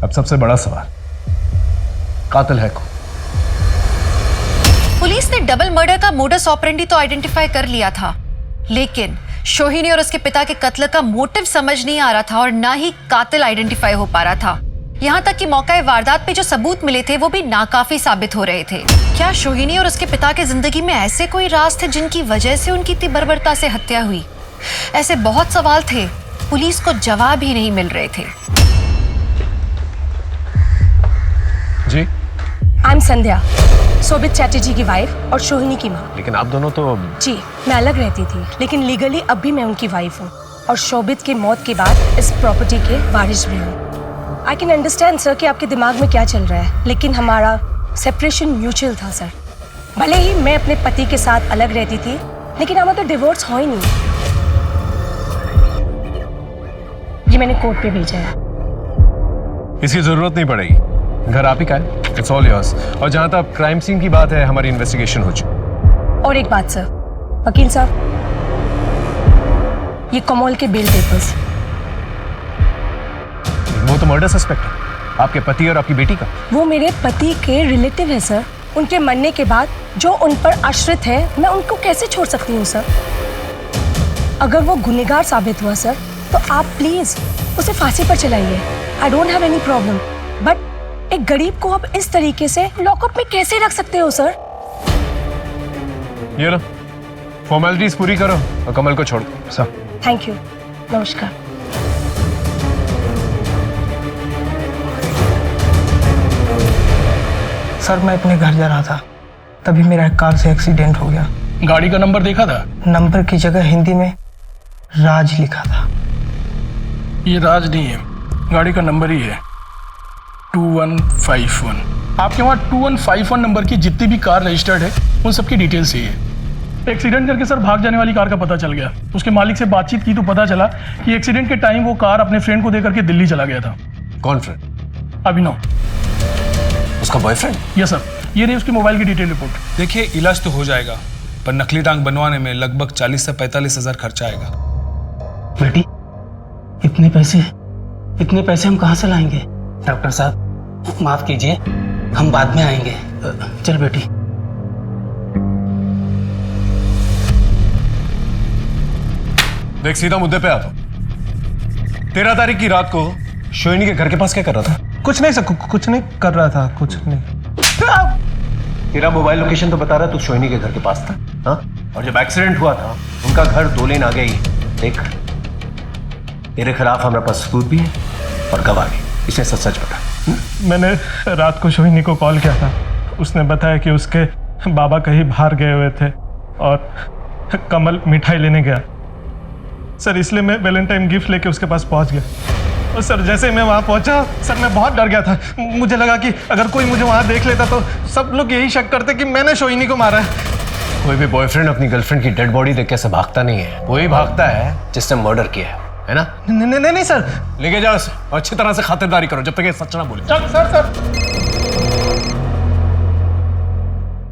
अब सबसे बड़ा सवाल, कातिल है कौन? पुलिस ने डबल मर्डर का मोडस ऑपरेंडी तो आइडेंटिफाई कर लिया था, लेकिन सोहिनी और उसके पिता के कत्ल का मोटिव समझ नहीं आ रहा था और ना ही कातिल आइडेंटिफाई हो पा रहा था। यहाँ तक कि मौका वारदात पे जो सबूत मिले थे वो भी नाकाफी साबित हो रहे थे। क्या सोहिनी और उसके पिता की जिंदगी में ऐसे कोई राज थे जिनकी वजह से उनकी इतनी बर्बरता से हत्या हुई? ऐसे बहुत सवाल थे, पुलिस को जवाब ही नहीं मिल रहे थे। जी, आई एम संध्या, शोभित चैटर्जी की वाइफ और सोहिनी की माँ। लेकिन आप दोनों तो... जी, मैं अलग रहती थी, लेकिन लीगली अब भी मैं उनकी वाइफ हूँ और शोभित की मौत के बाद इस प्रॉपर्टी के वारिस भी हूँ। आई कैन अंडरस्टैंड सर कि आपके दिमाग में क्या चल रहा है, लेकिन हमारा सेपरेशन म्यूचुअल था सर। भले ही मैं अपने पति के साथ अलग रहती थी, लेकिन हमारा तो डिवोर्स हो ही नहीं। ये मैंने कोर्ट पे भेजा है। इसकी जरूरत नहीं पड़ेगी, घर आप ही का है, इट्स ऑल योर्स। और जहां तक क्राइम सीन की बात है, हमारी इन्वेस्टिगेशन हो चुकी। और एक बात सर, वकील साहब, ये कमोल के बेल पेपर्स। वो तो मर्डर सस्पेक्ट है, आपके पति और आपकी बेटी का। वो मेरे पति के रिलेटिव है सर। उनके मरने के बाद जो उन पर आश्रित है, मैं उनको कैसे छोड़ सकती हूँ सर? अगर वो गुनहगार साबित हुआ सर, तो आप प्लीज उसे फांसी पर चलाइए। I don't have any problem, but एक गरीब को आप इस तरीके से लॉकअप में कैसे रख सकते हो सर? ये लो, फॉर्मेलिटीज पूरी करो और कमल को छोड़ दो सर। थैंक यू, नमस्कार। सर मैं अपने घर जा रहा था, तभी मेरा कार से एक्सीडेंट हो गया। गाड़ी का नंबर देखा था? नंबर की जगह हिंदी में राज लिखा था। ये राज नहीं है, गाड़ी का नंबर ही है 2151। आपके वहाँ 2151 नंबर की जितनी भी कार रजिस्टर्ड है उन सबकी डिटेल्स यही है। एक्सीडेंट करके सर भाग जाने वाली कार का पता चल गया। उसके मालिक से बातचीत की तो पता चला कि एक्सीडेंट के टाइम वो कार अपने फ्रेंड को देकर के दिल्ली चला गया था। कौन फ्रेंड? अभिनव। उसका बॉयफ्रेंड? यस सर, ये रही उसकी मोबाइल की डिटेल रिपोर्ट। देखिए इलाज तो हो जाएगा, पर नकली टांग बनवाने में लगभग 40 से 45 हजार खर्चा आएगा। बेटी, इतने पैसे हम कहाँ से लाएंगे? डॉक्टर साहब माफ कीजिए, हम बाद में आएंगे। चल बेटी। देख सीधा मुद्दे पे आता। 13 तारीख की रात को सोहिनी के घर के पास क्या कर रहा था? कुछ नहीं सर, कुछ नहीं कर रहा था, कुछ नहीं। तेरा मोबाइल लोकेशन तो बता रहा तू सोहिनी के घर के पास था, हाँ? और जब एक्सीडेंट हुआ था उनका घर 2 लेन आगे ही। देख, तेरे खिलाफ हमारे पास सबूत भी है और गवाह भी। इसे सच सच बता। मैंने रात को सोहिनी को कॉल किया था, उसने बताया कि उसके बाबा कहीं बाहर गए हुए थे और कमल मिठाई लेने गया सर, इसलिए मैं वैलेंटाइन गिफ्ट लेके उसके पास पहुंच गया। और सर जैसे मैं वहाँ पहुंचा सर, मैं बहुत डर गया था। मुझे लगा कि अगर कोई मुझे वहाँ देख लेता तो सब लोग यही शक करते कि मैंने सोहिनी को मारा है। कोई भी बॉयफ्रेंड अपनी गर्लफ्रेंड की डेड बॉडी देख के ऐसे भागता नहीं है, वही भागता है जिसने मर्डर किया है ना? नहीं सर, लेके जाओ उसे और अच्छी तरह से खातिरदारी करो जब तक ये सच ना बोले। सर।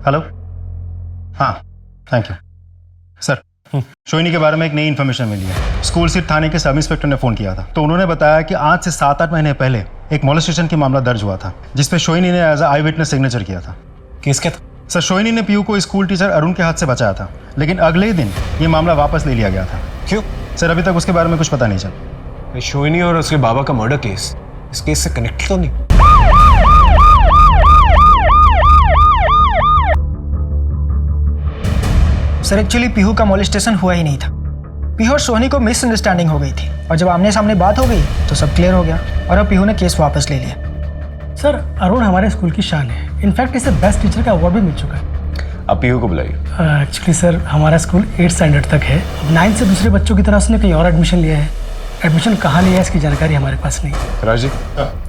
हेलो, हाँ थैंक यू सर। सोहिनी के बारे में एक नई इन्फॉर्मेशन मिली है। स्कूल स्थित थाने के सब इंस्पेक्टर ने फ़ोन किया था, तो उन्होंने बताया कि आज से 7-8 महीने पहले एक मोलेस्टेशन का मामला दर्ज हुआ था, जिसपे सोहिनी ने एज आई विटनेस सिग्नेचर किया था। किसके था? सर, सोहिनी ने पीयू को स्कूल टीचर अरुण के हाथ से बचाया था, लेकिन अगले ही दिन ये मामला वापस ले लिया गया था। क्यों? सर, अभी तक उसके बारे में कुछ पता नहीं चला। सोहिनी और उसके बाबा का मर्डर केस इस केस से कनेक्ट तो नहीं? सर एक्चुअली पीहू का मोलेस्टेशन हुआ ही नहीं था। पीहू और सोहिनी को मिसअंडरस्टैंडिंग हो गई थी और जब आमने सामने बात हो गई तो सब क्लियर हो गया और अब पीहू ने केस वापस ले लिया। सर अरुण हमारे स्कूल की शान है, इनफैक्ट इसे बेस्ट टीचर का अवार्ड भी मिल चुका है। आप पीयू को बुलाइए। एक्चुअली सर हमारा स्कूल 8th स्टैंडर्ड तक है, 9th से दूसरे बच्चों की तरह उसने कहीं और एडमिशन लिया है। एडमिशन कहाँ लिया है इसकी जानकारी हमारे पास नहीं। राज जी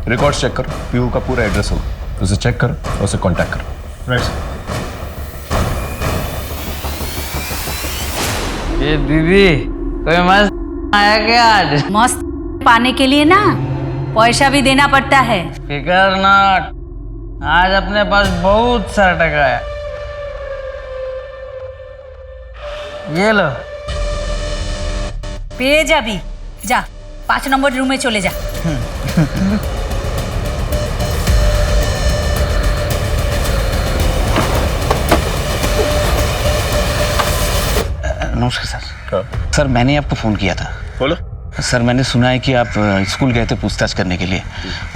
रिकॉर्ड्स चेक करो, पीयू का पूरा एड्रेस होगा, उसे चेक करो और उसे कांटेक्ट करो। राइट। ये दीदी कोई मस्त आया क्या आज? मस्त पाने के लिए ना पैसा भी देना पड़ता है। फिकर नॉट, आज अपने पास बहुत सारा टका है। ये लो। पे जा भी जा, 5 नंबर रूम में चले जा। नमस्कार सर। सर मैंने आपको फ़ोन किया था। बोलो। सर मैंने सुना है कि आप स्कूल गए थे पूछताछ करने के लिए।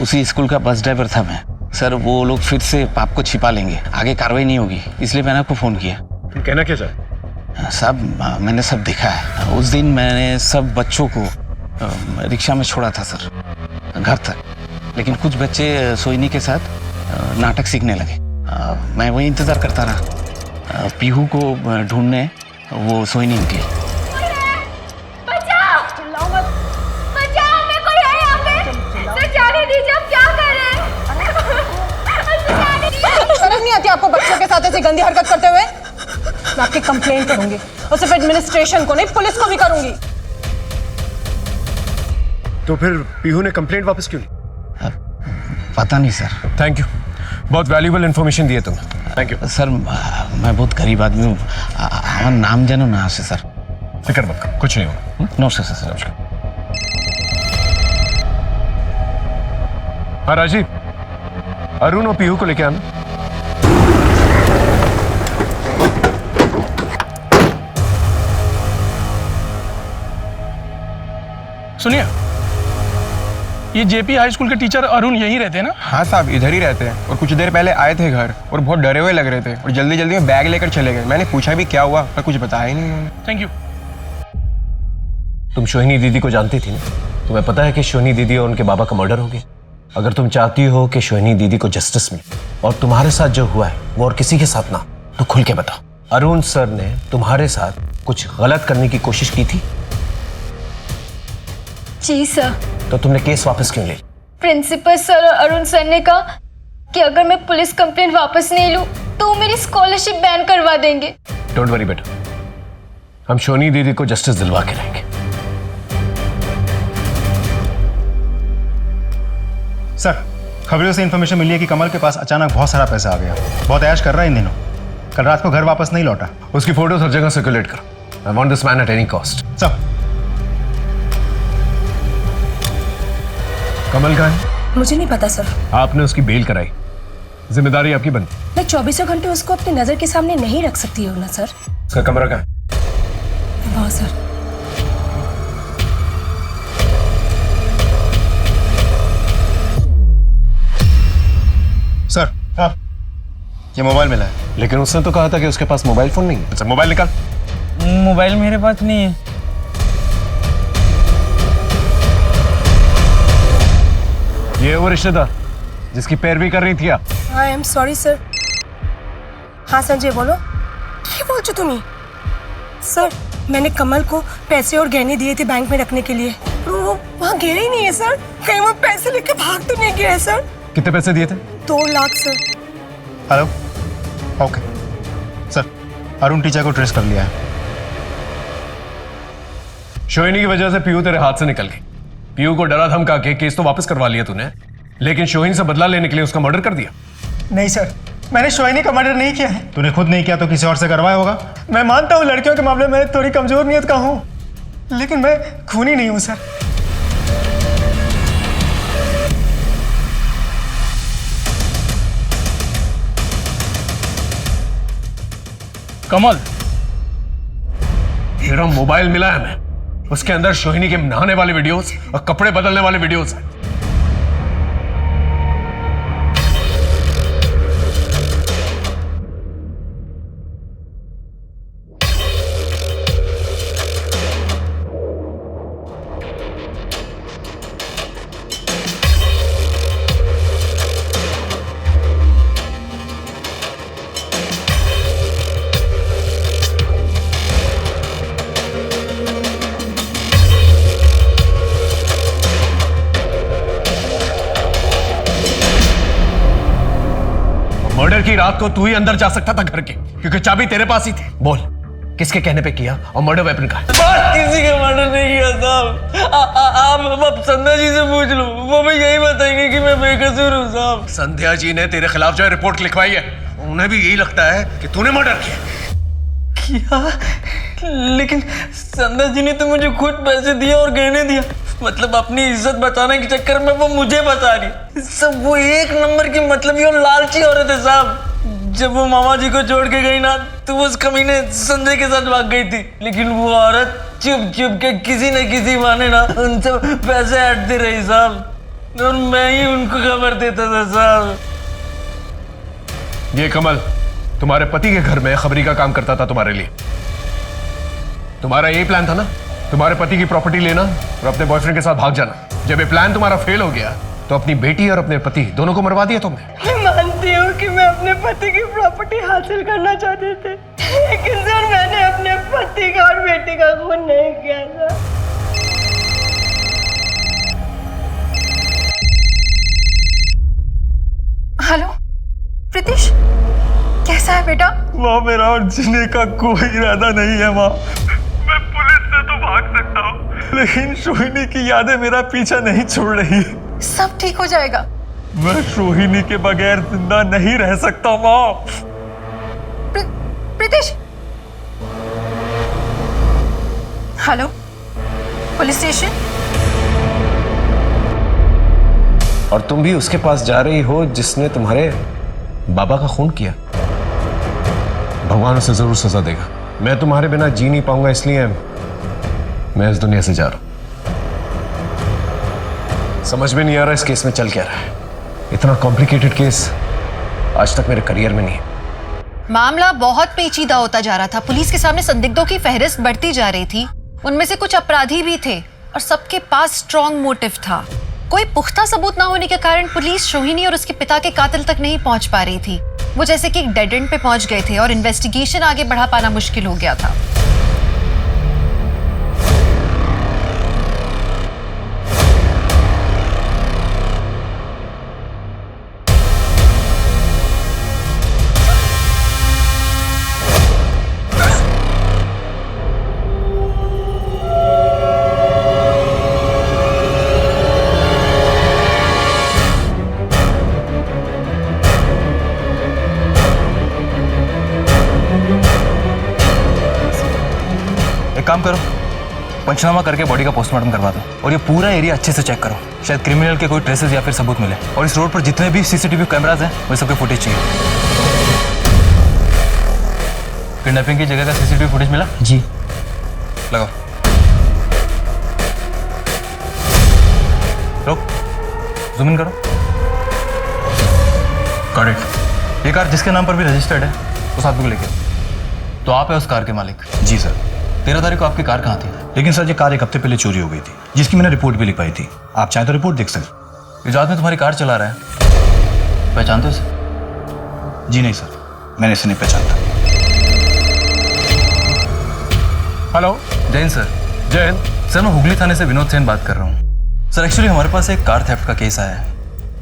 उसी स्कूल का बस ड्राइवर था मैं। सर वो लोग फिर से आपको छिपा लेंगे, आगे कार्रवाई नहीं होगी, इसलिए मैंने आपको फ़ोन किया। तुम कहना क्या चाहते? साहब मैंने सब देखा है। उस दिन मैंने सब बच्चों को रिक्शा में छोड़ा था सर घर तक, लेकिन कुछ बच्चे सोइनी के साथ नाटक सीखने लगे। मैं वही इंतज़ार करता रहा। पीहू को ढूंढने वो सोइनी निकली। बचाओ! चिल्लाओ मत। बचाओ, मेरे को है यहाँ पे। सर जाने दीजिए, आप क्या कर रहे हैं? शर्म नहीं आती आपको बच्चों के साथ ऐसी गंदी हरकत करते हुए? मैं आपकी कंप्लेंट करूंगी और सिर्फ एडमिनिस्ट्रेशन को नहीं, पुलिस को भी करूंगी। तो फिर पीहू ने कंप्लेंट वापस क्यों ली? पता नहीं सर। थैंक यू, बहुत वैल्यूबल इन्फॉर्मेशन दिए तुमने। Thank you sir. मैं बहुत गरीब आदमी हूँ, हमारा नाम जानो ना से सर। फिक्र मत करो, कुछ नहीं होगा। नमस्कार सर। नमस्कार। हाँ राजीव, अरुण और पीहू को लेके आना। सुनिए, ये जेपी हाई स्कूल के टीचर अरुण यहीं रहते हैं ना? हाँ साहब, इधर ही रहते हैं और कुछ देर पहले आए थे घर और बहुत डरे हुए लग रहे थे और जल्दी जल्दी में बैग लेकर चले गए। मैंने पूछा भी क्या हुआ, पर कुछ बताया ही नहीं उन्होंने। Thank you. तुम सोहिनी दीदी को जानती थी ना? तुम्हें पता है कि सोहिनी दीदी और उनके बाबा का मर्डर हो गया। अगर तुम चाहती हो कि सोहिनी दीदी को जस्टिस मिले और तुम्हारे साथ जो हुआ है वो और किसी के साथ ना, तो खुल के बताओ। अरुण सर ने तुम्हारे साथ कुछ गलत करने की कोशिश की थी? जी सर। तो तुमने केस वापस क्यों ले? प्रिंसिपल सर और अरुण सर ने कहा कि अगर मैं पुलिस कंप्लेंट वापस नहीं लूं तो वो मेरी स्कॉलरशिप बैन करवा देंगे। डोंट वरी बेटा, हम सोहिनी दीदी को जस्टिस दिलवा के रहेंगे। सर खबरों से इन्फॉर्मेशन मिली है कि कमल के पास अचानक बहुत सारा पैसा आ गया, बहुत ऐश कर रहा है इन दिनों। कल रात को घर वापस नहीं लौटा। उसकी फोटोज हर जगह सर्कुलेट करो। I want this man at any cost. Sir. Kamal कहाँ है? मुझे नहीं पता सर। आपने उसकी बेल कराई, जिम्मेदारी आपकी बनती। मैं 24 घंटे उसको अपनी नजर के सामने नहीं रख सकती हूँ ना सर। उसका कमरा कहाँ है? हाँ सर। सर हाँ, ये मोबाइल मिला है। लेकिन उसने तो कहा था कि उसके पास मोबाइल फोन नहीं है। अच्छा मोबाइल निकाल। मोबाइल मेरे पास नहीं है। ये वो रिश्तेदार जिसकी पैरवी कर रही थी आप? I am sorry sir. हाँ संजय बोलो। क्या बोल चुकी तुम्हें? सर मैंने कमल को पैसे और गहने दिए थे बैंक में रखने के लिए, वो वहाँ गया ही नहीं है सर। कहीं वो पैसे लेकर भाग तो नहीं गया है सर? कितने पैसे दिए थे? 2 lakh sir. Hello. Okay sir, Arun teacher को ट्रेस कर लिया है। सोहिनी की वजह से पीयू तेरे हाथ से निकल गई। पीयू को डरा धमका के केस तो वापस करवा लिया तूने, लेकिन सोहिनी से बदला लेने के लिए उसका मर्डर कर दिया। नहीं सर, मैंने सोहिनी का मर्डर नहीं किया है। तूने खुद नहीं किया तो किसी और से करवाया होगा। मैं मानता हूँ लड़कियों के मामले में थोड़ी कमजोर नियत का हूँ, लेकिन मैं खूनी नहीं हूँ सर। कमल, तेरा मोबाइल मिला है हमें, उसके अंदर सोहिनी के नहाने वाले वीडियोस और कपड़े बदलने वाले वीडियोस हैं। मर्डर की रात को तू ही अंदर जा सकता था घर के, क्योंकि चाबी तेरे पास ही थी। बोल, किसके कहने पे किया और मर्डर वेपन का? किसी का मर्डर नहीं किया साहब। आप अब संध्या जी से पूछ लो, वो भी यही बताएंगे कि मैं बेकसूर हूँ साहब। संध्या जी ने तेरे खिलाफ जो रिपोर्ट लिखवाई है, उन्हें भी यही लगता है कि तूने मर्डर किया। लेकिन संध्या जी ने तो मुझे खुद पैसे दिए और गहने दिया, मतलब अपनी इज्जत बचाने के चक्कर में वो मुझे बचा रही। सब वो एक नंबर की मतलबी और लालची औरत है साहब। जब वो मामा जी को छोड़ के गई ना, तो वो उस कमीने संजय के साथ भाग गई थी, लेकिन वो औरत चुप चुप के किसी न किसी बहाने ना उनसे पैसे हटती रही साहब, और मैं ही उनको खबर देता था साहब। ये कमल तुम्हारे पति के घर में खबरी का काम करता था तुम्हारे लिए। तुम्हारा यही प्लान था ना, तुम्हारे पति की प्रॉपर्टी लेना और अपने बॉयफ्रेंड के साथ भाग जाना। जब ये प्लान तुम्हारा फेल हो गया तो अपनी बेटी और अपने पति दोनों को मरवा दिया तुमने। मैं मानती हूँ कि मैं अपने पति की प्रॉपर्टी हासिल करना चाहते थे, लेकिन सर मैंने अपने पति का और बेटी का खून नहीं किया था। हेलो प्रीतिश, कैसा है बेटा? माँ, मेरा और जीने का कोई इरादा नहीं है माँ। मैं पुलिस से तो भाग सकता हूँ, लेकिन सोहिनी की यादें मेरा पीछा नहीं छोड़ रही। सब ठीक हो जाएगा। मैं सोहिनी के बगैर जिंदा नहीं रह सकता माँ। Pritish, hello police station. और तुम भी उसके पास जा रही हो जिसने तुम्हारे बाबा का खून किया। भगवान उसे जरूर सजा देगा। मैं तुम्हारे बिना जी नहीं पाऊंगा, इसलिए मैं इस दुनिया से जा रहा हूं। समझ में नहीं आ रहा इस केस में चल क्या रहा है। इतना कॉम्प्लिकेटेड केस आज तक मेरे करियर में नहीं है। मामला बहुत पेचीदा होता जा रहा था। पुलिस के सामने संदिग्धों की फहरिस्त बढ़ती जा रही थी। उनमें से कुछ अपराधी भी थे और सबके पास स्ट्रॉन्ग मोटिव था। कोई पुख्ता सबूत ना होने के कारण पुलिस सोहिनी और उसके पिता के कातिल तक नहीं पहुंच पा रही थी। वो जैसे कि एक डेड एंड पे पहुंच गए थे और इन्वेस्टिगेशन आगे बढ़ा पाना मुश्किल हो गया था। एक काम करो, पंचनामा करके बॉडी का पोस्टमार्टम करवा दो और ये पूरा एरिया अच्छे से चेक करो। शायद क्रिमिनल के कोई ट्रेसेस या फिर सबूत मिले। और इस रोड पर जितने भी सीसीटीवी कैमरास हैं वो सबके फुटेज चाहिए। किडनैपिंग की जगह का सीसीटीवी फुटेज मिला? जी। लगाओ। रुक, जूम इन करो। Got it. ये कार जिसके नाम पर भी रजिस्टर्ड है उस आदमी को लेके। तो आप है उस कार के मालिक? जी सर। 13 तारीख को आपकी कार कहाँ थी? लेकिन सर ये कार एक हफ्ते पहले चोरी हो गई थी, जिसकी मैंने रिपोर्ट भी लिखवाई थी। आप चाहें तो रिपोर्ट देख सकते। ये जो आदमी तुम्हारी कार चला रहा है, पहचानते हो उसे? जी नहीं सर, मैंने इसे नहीं पहचानता। Hello, Jain sir. Jain sir, मैं हुगली थाने से विनोद सेन बात कर रहा हूँ। सर एक्चुअली हमारे पास एक कार थेफ्ट का केस आया है।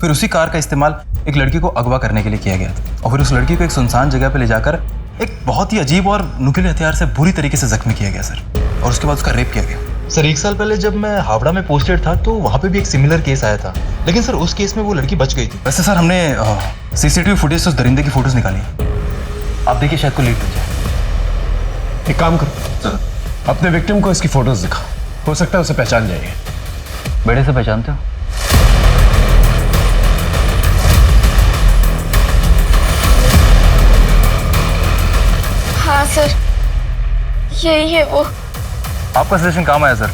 फिर उसी कार का इस्तेमाल एक लड़की को अगवा करने के लिए किया गया और फिर उस लड़की को एक सुनसान जगह पे ले जाकर एक बहुत ही अजीब और नुकीले हथियार से बुरी तरीके से जख्मी किया गया सर, और उसके बाद उसका रेप किया गया। सर 1 साल पहले जब मैं हावड़ा में पोस्टेड था तो वहाँ पे भी एक सिमिलर केस आया था, लेकिन सर उस केस में वो लड़की बच गई थी। वैसे सर हमने सीसीटीवी फुटेज से उस दरिंदे की फोटोज निकाली। आप देखिए शायद को लीड मिल जाए। एक काम करो सर, अपने विक्टिम को इसकी फोटोज दिखा, हो सकता है उसे पहचान जाएंगे। बेड़े से पहचानते हो? हाँ सर, यही है वो। आपका सजेशन काम आया सर।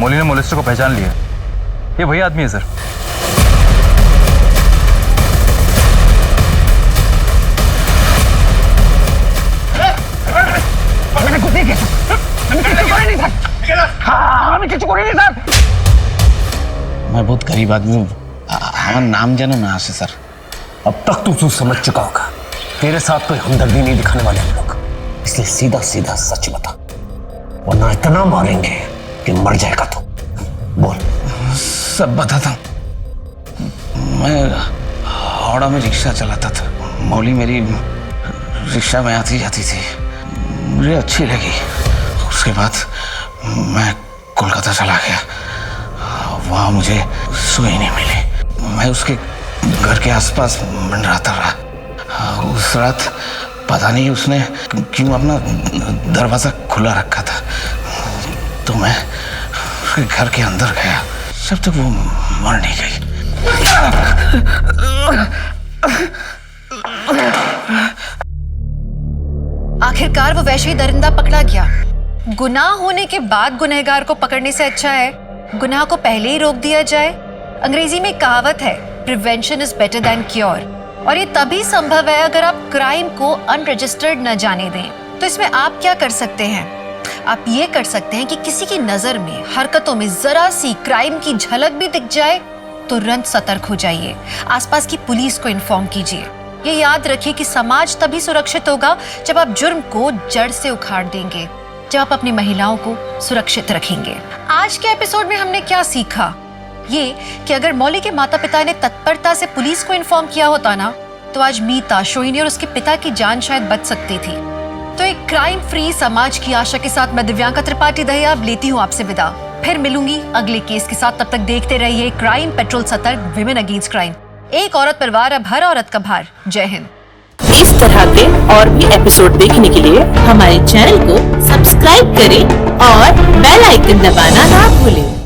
मौली ने मोलिस्टर को पहचान लिया। ये वही आदमी है सर। मैं बहुत गरीब आदमी हूँ, हमारा नाम जानो ना से सर। अब तक तू समझ चुका होगा, तेरे साथ कोई हमदर्दी नहीं दिखाने वाले हम लोग, इसलिए सीधा सीधा सच बता, वरना इतना मारेंगे कि मर जाएगा तू। बोल। सब बताता हूँ। मैं हावड़ा में रिक्शा चलाता था, मौली मेरी रिक्शा में आती जाती थी, मुझे अच्छी लगी। उसके बाद मैं कोलकाता चला गया, वहाँ मुझे सोई नहीं मिली। मैं उसके घर के आसपास मंडराता रहा। उस रात पता नहीं उसने क्यों अपना दरवाज़ा खुला रखा था, तो मैं उसके घर के अंदर गया जब तक वो मर नहीं गई। आखिरकार वो वैसे ही दरिंदा पकड़ा गया। गुनाह होने के बाद गुनहगार को पकड़ने से अच्छा है गुनाह को पहले ही रोक दिया जाए। अंग्रेजी में कहावत है, prevention is better than cure, और ये तभी संभव है अगर आप क्राइम को अनरजिस्टर्ड न जाने दें। तो इसमें आप क्या कर सकते हैं? आप ये कर सकते हैं कि किसी की नजर में, हरकतों में जरा सी क्राइम की झलक भी दिख जाए, तुरंत सतर्क हो जाइए। आसपास की पुलिस को इन्फॉर्म कीजिए। ये याद रखिए कि समाज तभी सुरक्षित होगा जब आप जुर्म को जड़ से उखाड़ देंगे, जब आप अपनी महिलाओं को सुरक्षित रखेंगे। आज के एपिसोड में हमने क्या सीखा? ये कि अगर मौली के माता पिता ने तत्परता से पुलिस को इन्फॉर्म किया होता ना, तो आज मीता, शोहिनी और उसके पिता की जान शायद बच सकती थी। तो एक क्राइम फ्री समाज की आशा के साथ मैं दिव्यांका त्रिपाठी दहिया अब लेती हूँ आपसे विदा। फिर मिलूंगी अगले केस के साथ। तब तक देखते रहिए क्राइम पेट्रोल सतर्क, विमेन अगेंस्ट क्राइम। एक औरत पर वार, अब हर औरत का भार। जय हिंद। इस तरह के और भी एपिसोड देखने के लिए हमारे चैनल को सब्सक्राइब करें और बेल आइकन दबाना ना भूलें।